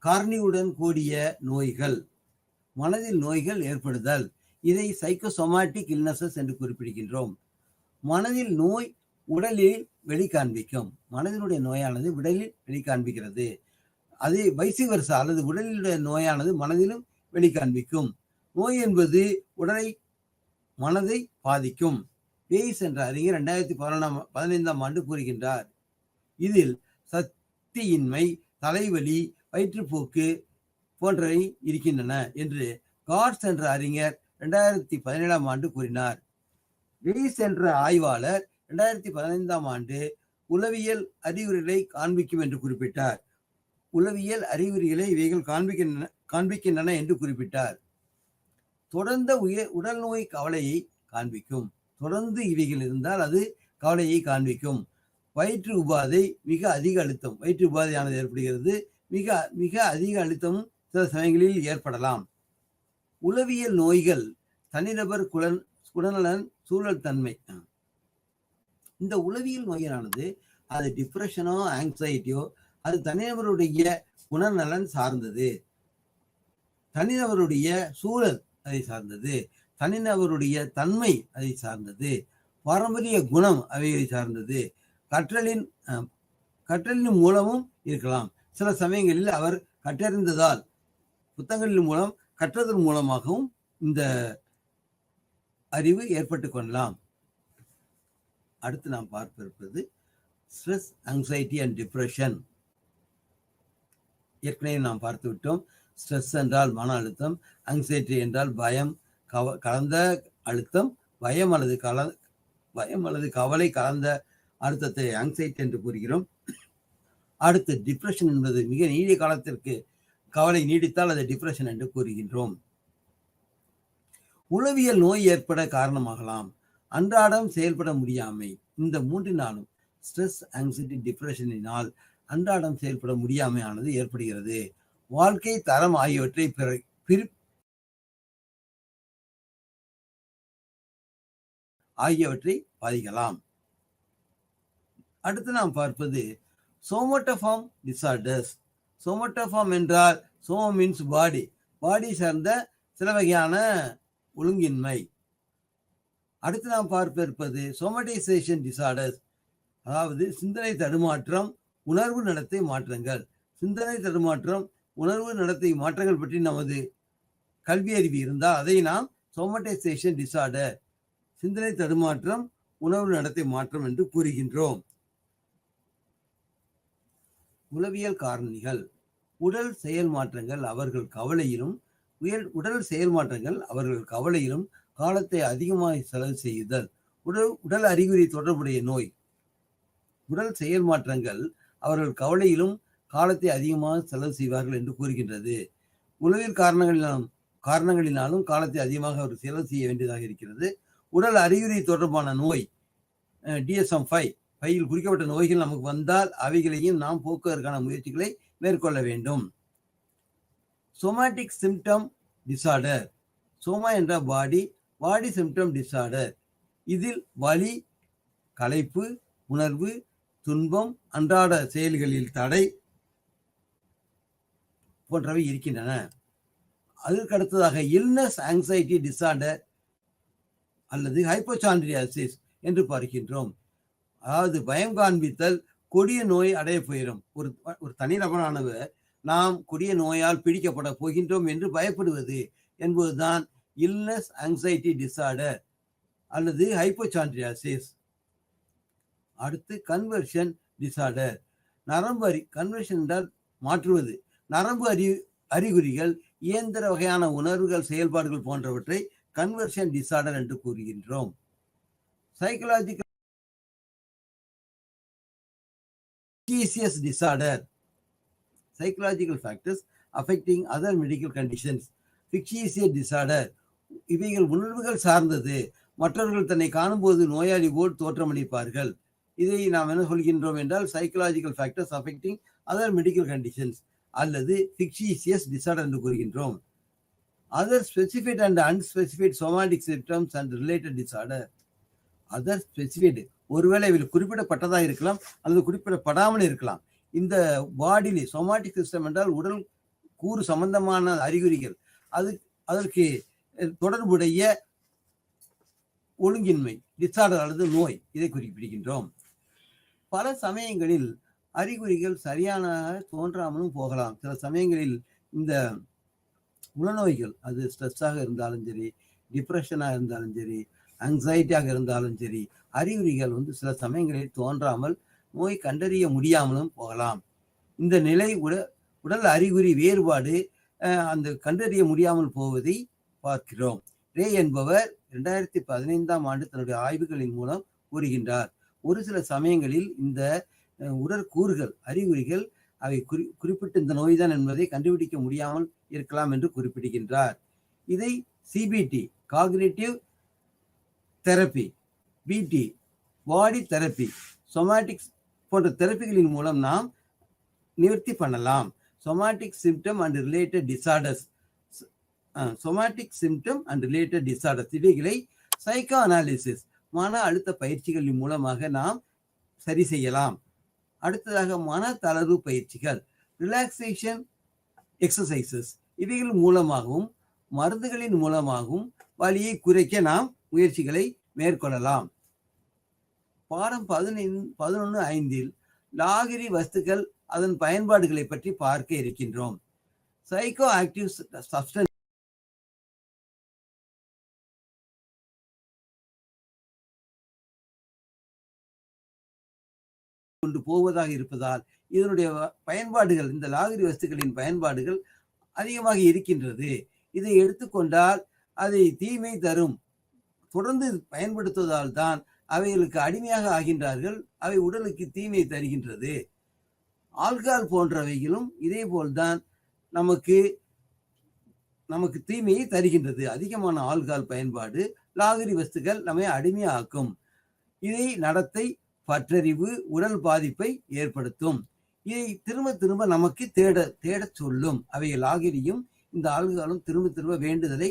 காரணியுடன் கூடிய நோய்கள், மனதில் நோய்கள் ஏற்படுதல். இதை சைக்கோசோமாட்டிக் இல்னஸஸ் என்று குறிப்பிடுகின்றோம். மனதில் நோய் உடலில் வெளிக்காண்பிக்கும். மனதினுடைய நோயானது உடலில் வெளிக்காண்பிக்கிறது. அது வைசி வருஷா, அல்லது உடலினுடைய நோயானது மனதிலும் வெளிக்காண்பிக்கும். நோய் என்பது உடலை மனதை பாதிக்கும். பேய்ஸ் என்ற அறிஞர் 2015ஆம் ஆண்டு கூறுகின்றார். இதில் சக்தியின்மை, தலைவலி, வயிற்றுப்போக்கு போன்றவை இருக்கின்றன என்று காட்ஸ் என்ற அறிஞர் 2017ஆம் ஆண்டு கூறினார். பேய்ஸ் என்ற ஆய்வாளர் 2015ஆம் ஆண்டு உளவியல் அறிகுறிகளை காண்பிக்கும் என்று குறிப்பிட்டார். உளவியல் அறிகுறிகளை இவைகள் காண்பிக்கின்றன என்று குறிப்பிட்டார். தொடர்ந்த உடல் நோய் கவலையை காண்பிக்கும். தொடர்ந்து இவைகள் இருந்தால் அது கவலையை காண்பிக்கும். வயிற்று உபாதை, மிக அதிக அழுத்தம், வயிற்று உபாதையானது ஏற்படுகிறது. மிக மிக அதிக அழுத்தம் சில சமயங்களில் ஏற்படலாம். உளவியல் நோய்கள் தனிநபர் குணநலன், சூழல் தன்மை. இந்த உளவியல் நோயானது அது டிப்ரெஷனோ ஆங்ஸைட்டியோ அது தனிநபருடைய குணநலன் சார்ந்தது, தனிநபருடைய சூழல் அதை சார்ந்தது, தனிநபருடைய தன்மை அதை சார்ந்தது, பாரம்பரிய குணம் அவைகளை சார்ந்தது. கற்றலின் மூலமும் இருக்கலாம். சில சமயங்களில் அவர் கற்றறிந்ததால் புத்தகங்களின் மூலம் கற்றதன் மூலமாகவும் இந்த அறிவு ஏற்பட்டு கொள்ளலாம். அடுத்து நாம் பார்க்க இருப்பது ஸ்ட்ரெஸ், ஆங்ஸைட்டி அண்ட் டிப்ரெஷன். ஏற்கனவே நாம் பார்த்து விட்டோம். ஸ்ட்ரெஸ் என்றால் மன அழுத்தம், ஆங்ஸைட்டி என்றால் பயம் கலந்த அழுத்தம், பயம் அல்லது கவலை கலந்த அழுத்தத்தை ஆங்ஸைட்டி என்று கூறுகிறோம். அடுத்து டிப்ரெஷன் என்பது மிக நீடிய காலத்திற்கு கவலை நீடித்தால் அதை டிப்ரெஷன் என்று கூறுகின்றோம். உளவியல் நோய் ஏற்பட காரணமாகலாம். அன்றாடம் செயல்பட முடியாமை. இந்த மூன்றினாலும் ஸ்ட்ரெஸ், ஆங்ஸைட்டி, டிப்ரெஷனினால் அன்றாடம் செயல்பட முடியாமையானது ஏற்படுகிறது. வாழ்க்கை தரம் ஆகியவற்றை பாதிக்கலாம். அடுத்து நாம் பார்ப்பது சோமட்டோஃபார்ம் டிசார்டர்ஸ். சோமட்டோஃபார்ம் என்றால் சோம மீன்ஸ் பாடி, பாடி சார்ந்த சில வகையான ஒழுங்கின்மை. அடுத்து நாம் பார்ப்ப இருப்பது சோமடைசேஷன் டிசார்டர்ஸ், அதாவது சிந்தனை தடுமாற்றம், உணர்வு நடத்தை மாற்றங்கள். சிந்தனை தடுமாற்றம், உணர்வு நடத்தை மாற்றங்கள் பற்றி நமது கல்வி அறிவு இருந்தால் அதை நாம் சோமடைசேஷன் டிசார்டர், சிந்தனை தடுமாற்றம், உணர்வு நடத்தை மாற்றம் என்று கூறுகின்றோம். உளவியல் காரணிகள். உடல் செயல் மாற்றங்கள் அவர்கள் கவலையிலும் காலத்தை அதிகமாக செலவு செய்யுதல். உடல் அறிகுறி தொடர்புடைய நோய். உடல் செயல் மாற்றங்கள் அவர்கள் கவலையிலும் காலத்தை அதிகமாக செலவு செய்வார்கள் என்று கூறுகின்றது. உளவியல் காரணங்களினாலும் காலத்தை அதிகமாக அவர் செலவு செய்ய வேண்டியதாக இருக்கிறது. உடல் அறிகுறி தொடர்பான நோய், DSM-5 பையில் குறிக்கப்பட்ட நோய்கள் நமக்கு வந்தால் அவைகளையும் நாம் போக்குவதற்கான முயற்சிகளை மேற்கொள்ள வேண்டும். சோமாட்டிக் சிம்டம் டிசார்டர். சோமா என்ற பாடி, பாடி சிம்டம் டிசார்டர். இதில் வலி, களைப்பு, உணர்வு, துன்பம், அன்றாட செயல்களில் தடை போன்றவை இருக்கின்றன. அதற்கு அடுத்ததாக இல்னஸ், ஆங்ஸைட்டி டிசார்டர் அல்லது ஹைப்போசாண்ட்ரியாசிஸ் என்று பார்க்கின்றோம். அதாவது பயம் காண்பித்தல், கொடிய நோய் அடைய போயிடும். ஒரு தனிநபரானவர் நாம் கொடிய நோயால் பிடிக்கப்பட போகின்றோம் என்று பயப்படுவது என்பதுதான் இல்னஸ், ஆங்ஸைட்டி டிசார்டர் அல்லது ஹைப்போசாண்ட்ரியாசிஸ். அடுத்து கன்வர்ஷன் டிசார்டர். கன்வர்ஷன் என்றால் மாற்றுவது. நரம்பு அறிகுறிகள், இயந்திர வகையான உணர்வுகள், செயல்பாடுகள் போன்றவற்றை கன்வர்ஷன் டிசார்டர் என்று கூறுகின்றோம். Psychological disorder, psychological factors affecting other medical conditions. Fictitious disorder, இவைகள் உணர்வுகள் சார்ந்தது. மற்றவர்கள் தன்னை காணும்போது நோயாளி போல் தோற்றமளிப்பார்கள். இதை நாம் என்ன சொல்கின்றோம் என்றால் psychological factors affecting other medical conditions அல்லது ஃபிக்ஷியஸ் டிசார்டர் என்று கூறுகின்றோம். Other specified and unspecified somatic symptoms and related disorder. Other specified, ஒருவேளை இதில் குறிப்பிடப்பட்டதாக இருக்கலாம் அல்லது குறிப்பிடப்படாமல் இருக்கலாம். இந்த பாடியிலே சோமாட்டிக் சிஸ்டம் என்றால் உடல் கூறு சம்பந்தமான அறிகுறிகள், அது அதற்கு தொடர்புடைய ஒழுங்கின்மை, டிசார்டர் அல்லது நோய், இதை குறிப்பிடுகின்றோம். பல சமயங்களில் அறிகுறிகள் சரியான தோன்றாமலும் போகலாம். சில சமயங்களில் இந்த உளநோய்கள், அது ஸ்ட்ரெஸ்ஸாக இருந்தாலும் சரி, டிப்ரெஷனாக இருந்தாலும் சரி, ஆங்ஸைட்டியாக இருந்தாலும் சரி, அறிகுறிகள் சில சமயங்களில் தோன்றாமல் நோய் கண்டறிய முடியாமலும் போகலாம். இந்த நிலை உடல் அறிகுறி வேறுபாடு அந்த கண்டறிய முடியாமல் போவதை பார்க்கிறோம். ரே என்பவர் 2015ஆம் ஆண்டு தன்னுடைய ஆய்வுகளின் மூலம் கூறுகின்றார், ஒரு சில சமயங்களில் இந்த உடற்கூறுகள் அறிகுறிகள் அவை குறிப்பிட்ட இந்த நோய்தான் என்பதை கண்டுபிடிக்க முடியாமல் இருக்கலாம் என்று குறிப்பிடுகின்றார். இதை சிபிடி, காக்னிட்டிவ் தெரப்பி, பிடி, பாடி தெரப்பி, சொமாட்டிக்ஸ் போன்ற தெரப்பிகளின் மூலம் நாம் நிவர்த்தி பண்ணலாம். Somatic symptom and related disorders, இவைகளை சைக்கோ அனாலிசிஸ், மன அழுத்த பயிற்சிகளின் மூலமாக நாம் சரி செய்யலாம். அடுத்ததாக மன தளர்வு பயிற்சிகள், ரிலாக்ஸேஷன் எக்ஸசைசஸ், இவைகள் மூலமாகவும் மருந்துகளின் மூலமாகவும் வலியை குறைக்க நாம் முயற்சிகளை மேற்கொள்ளலாம். பாடம் 11.5 லாகிரி வஸ்துக்கள், அதன் பயன்பாடுகளை பற்றி பார்க்க இருக்கின்றோம். சைக்கோ ஆக்டிவ் சப்ஸ்டன்ஸ் கொண்டு போவதாக இருப்பதால் இதனுடைய பயன்பாடுகள், இந்த லாகிரி வஸ்துக்களின் பயன்பாடுகள் அதிகமாக இருக்கின்றது. இதை எடுத்துக்கொண்டால் அதை தீமை தரும். தொடர்ந்து பயன்படுத்துவதால் தான் அவைகளுக்கு அடிமையாக ஆகின்றார்கள். அவை உடலுக்கு தீமை தருகின்றது. ஆல்கஹால் போன்றவைகளும் இதே போல்தான் நமக்கு தீமையை தருகின்றது. அதிகமான ஆல்கஹால் பயன்பாடு லாகிரி வஸ்துக்கள் நம்மை அடிமையாக்கும். இதை நடத்தை, பற்றறிவு, உடல் பாதிப்பை ஏற்படுத்தும். இதை திரும்ப திரும்ப நமக்கு தேட சொல்லும். அவை லாகிரியும் இந்த ஆல்கஹாலும் திரும்ப திரும்ப வேண்டுதலை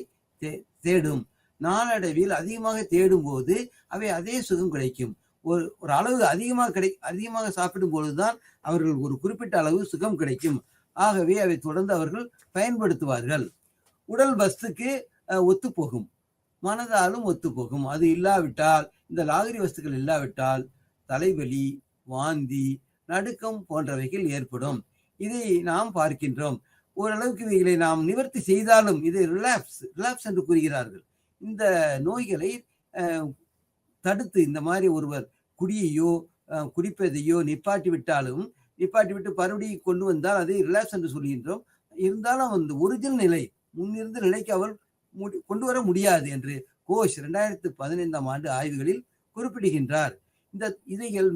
தேடும். நாளடைவில் அதிகமாக தேடும் போது அவை அதே சுகம் கிடைக்கும். ஒரு அளவு அதிகமாக சாப்பிடும் பொழுதுதான் அவர்கள் ஒரு குறிப்பிட்ட அளவு சுகம் கிடைக்கும். ஆகவே அவை தொடர்ந்து அவர்கள் பயன்படுத்துவார்கள். உடல் வஸ்துக்கு ஒத்துப்போகும், மனதாலும் ஒத்துப்போகும். அது இல்லாவிட்டால், இந்த லாகிரி வஸ்துக்கள் இல்லாவிட்டால் தலைவலி, வாந்தி, நடுக்கம் போன்றவைகள் ஏற்படும். இதை நாம் பார்க்கின்றோம். ஓரளவுக்கு இவைகளை நாம் நிவர்த்தி செய்தாலும் இது ரிலாப்ஸ் என்று கூறுகிறார்கள். இந்த நோய்களை தடுத்து இந்த மாதிரி ஒருவர் குடியையோ குடிப்பதையோ நிப்பாட்டி விட்டு மறுபடியும் கொண்டு வந்தால் அதை ரிலாப்ஸ் என்று சொல்கின்றோம். இருந்தாலும் அந்த ஒரிஜினல் நிலை, முன்னிருந்த நிலைக்கு அவர் கொண்டு வர முடியாது என்று கோஷ் 2015ஆம் ஆண்டு ஆய்வுகளில் குறிப்பிடுகின்றார். இதைகள்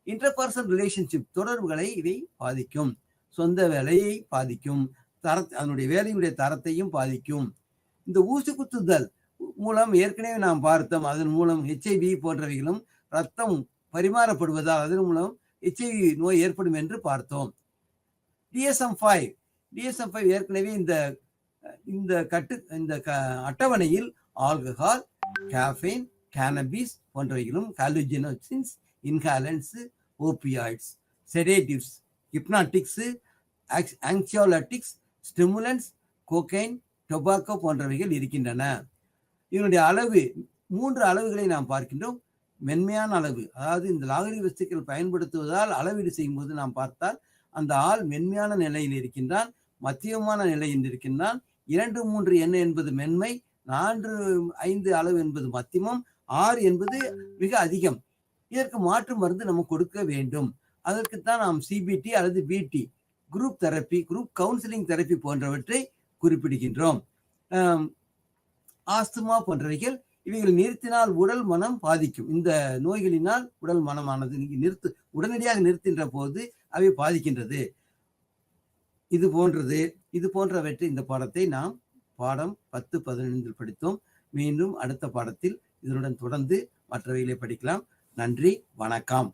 இன்டர்பர்சனல் ரிலேஷன்ஷிப் தொடர்புகளை இவை பாதிக்கும். சொந்த வேலையை பாதிக்கும், அதனுடைய வேலையுடைய தரத்தையும் பாதிக்கும். இந்த ஊசி குத்துதல் மூலம் ஏற்கனவே நாம் பார்த்தோம். அதன் மூலம் HIV போன்றவைகளும் ரத்தம் பரிமாறப்படுவதால் அதன் மூலம் HIV நோய் ஏற்படும் என்று பார்த்தோம். DSM-5 ஏற்கனவே இந்த அட்டவணையில் ஆல்கஹால், கேஃபைன், கேனபிஸ் போன்றவைகளும், hallucinogens, inhalants, opioids, sedatives, hypnotics, anxiolytics, stimulants, cocaine, tobacco போன்றவைகள் இருக்கின்றன. இதனுடைய அளவு 3 அளவுகளை நாம் பார்க்கின்றோம். மென்மையான அளவு, அதாவது இந்த லாகிரி வஸ்துக்கள் பயன்படுத்துவதால் அளவீடு செய்யும் போது நாம் பார்த்தால் அந்த ஆள் மென்மையான நிலையில் இருக்கின்றான், மத்தியமான நிலையில் இருக்கின்றான். 2, 3 என்ன என்பது மென்மை, 4, 5 அளவு என்பது மத்தியமம், 6 என்பது மிக அதிகம். இதற்கு மாற்று மருந்து நம்ம கொடுக்க வேண்டும். அதற்குத்தான் நாம் சிபிடி அல்லது பிடி, group therapy, group counselling therapy போன்றவற்றை குறிப்பிடுகின்றோம். ஆஸ்துமா போன்றவைகள், இவைகள் நிறுத்தினால் உடல் மனம் பாதிக்கும். இந்த நோய்களினால் உடல் மனமானது உடனடியாக நிறுத்தின்ற போது அவை பாதிக்கின்றது. இது போன்றவற்றை இந்த பாடத்தை நாம் பாடம் 10, 15 படித்தோம். மீண்டும் அடுத்த பாடத்தில் இதனுடன் தொடர்ந்து மற்றவைகளை படிக்கலாம். நன்றி, வணக்கம்.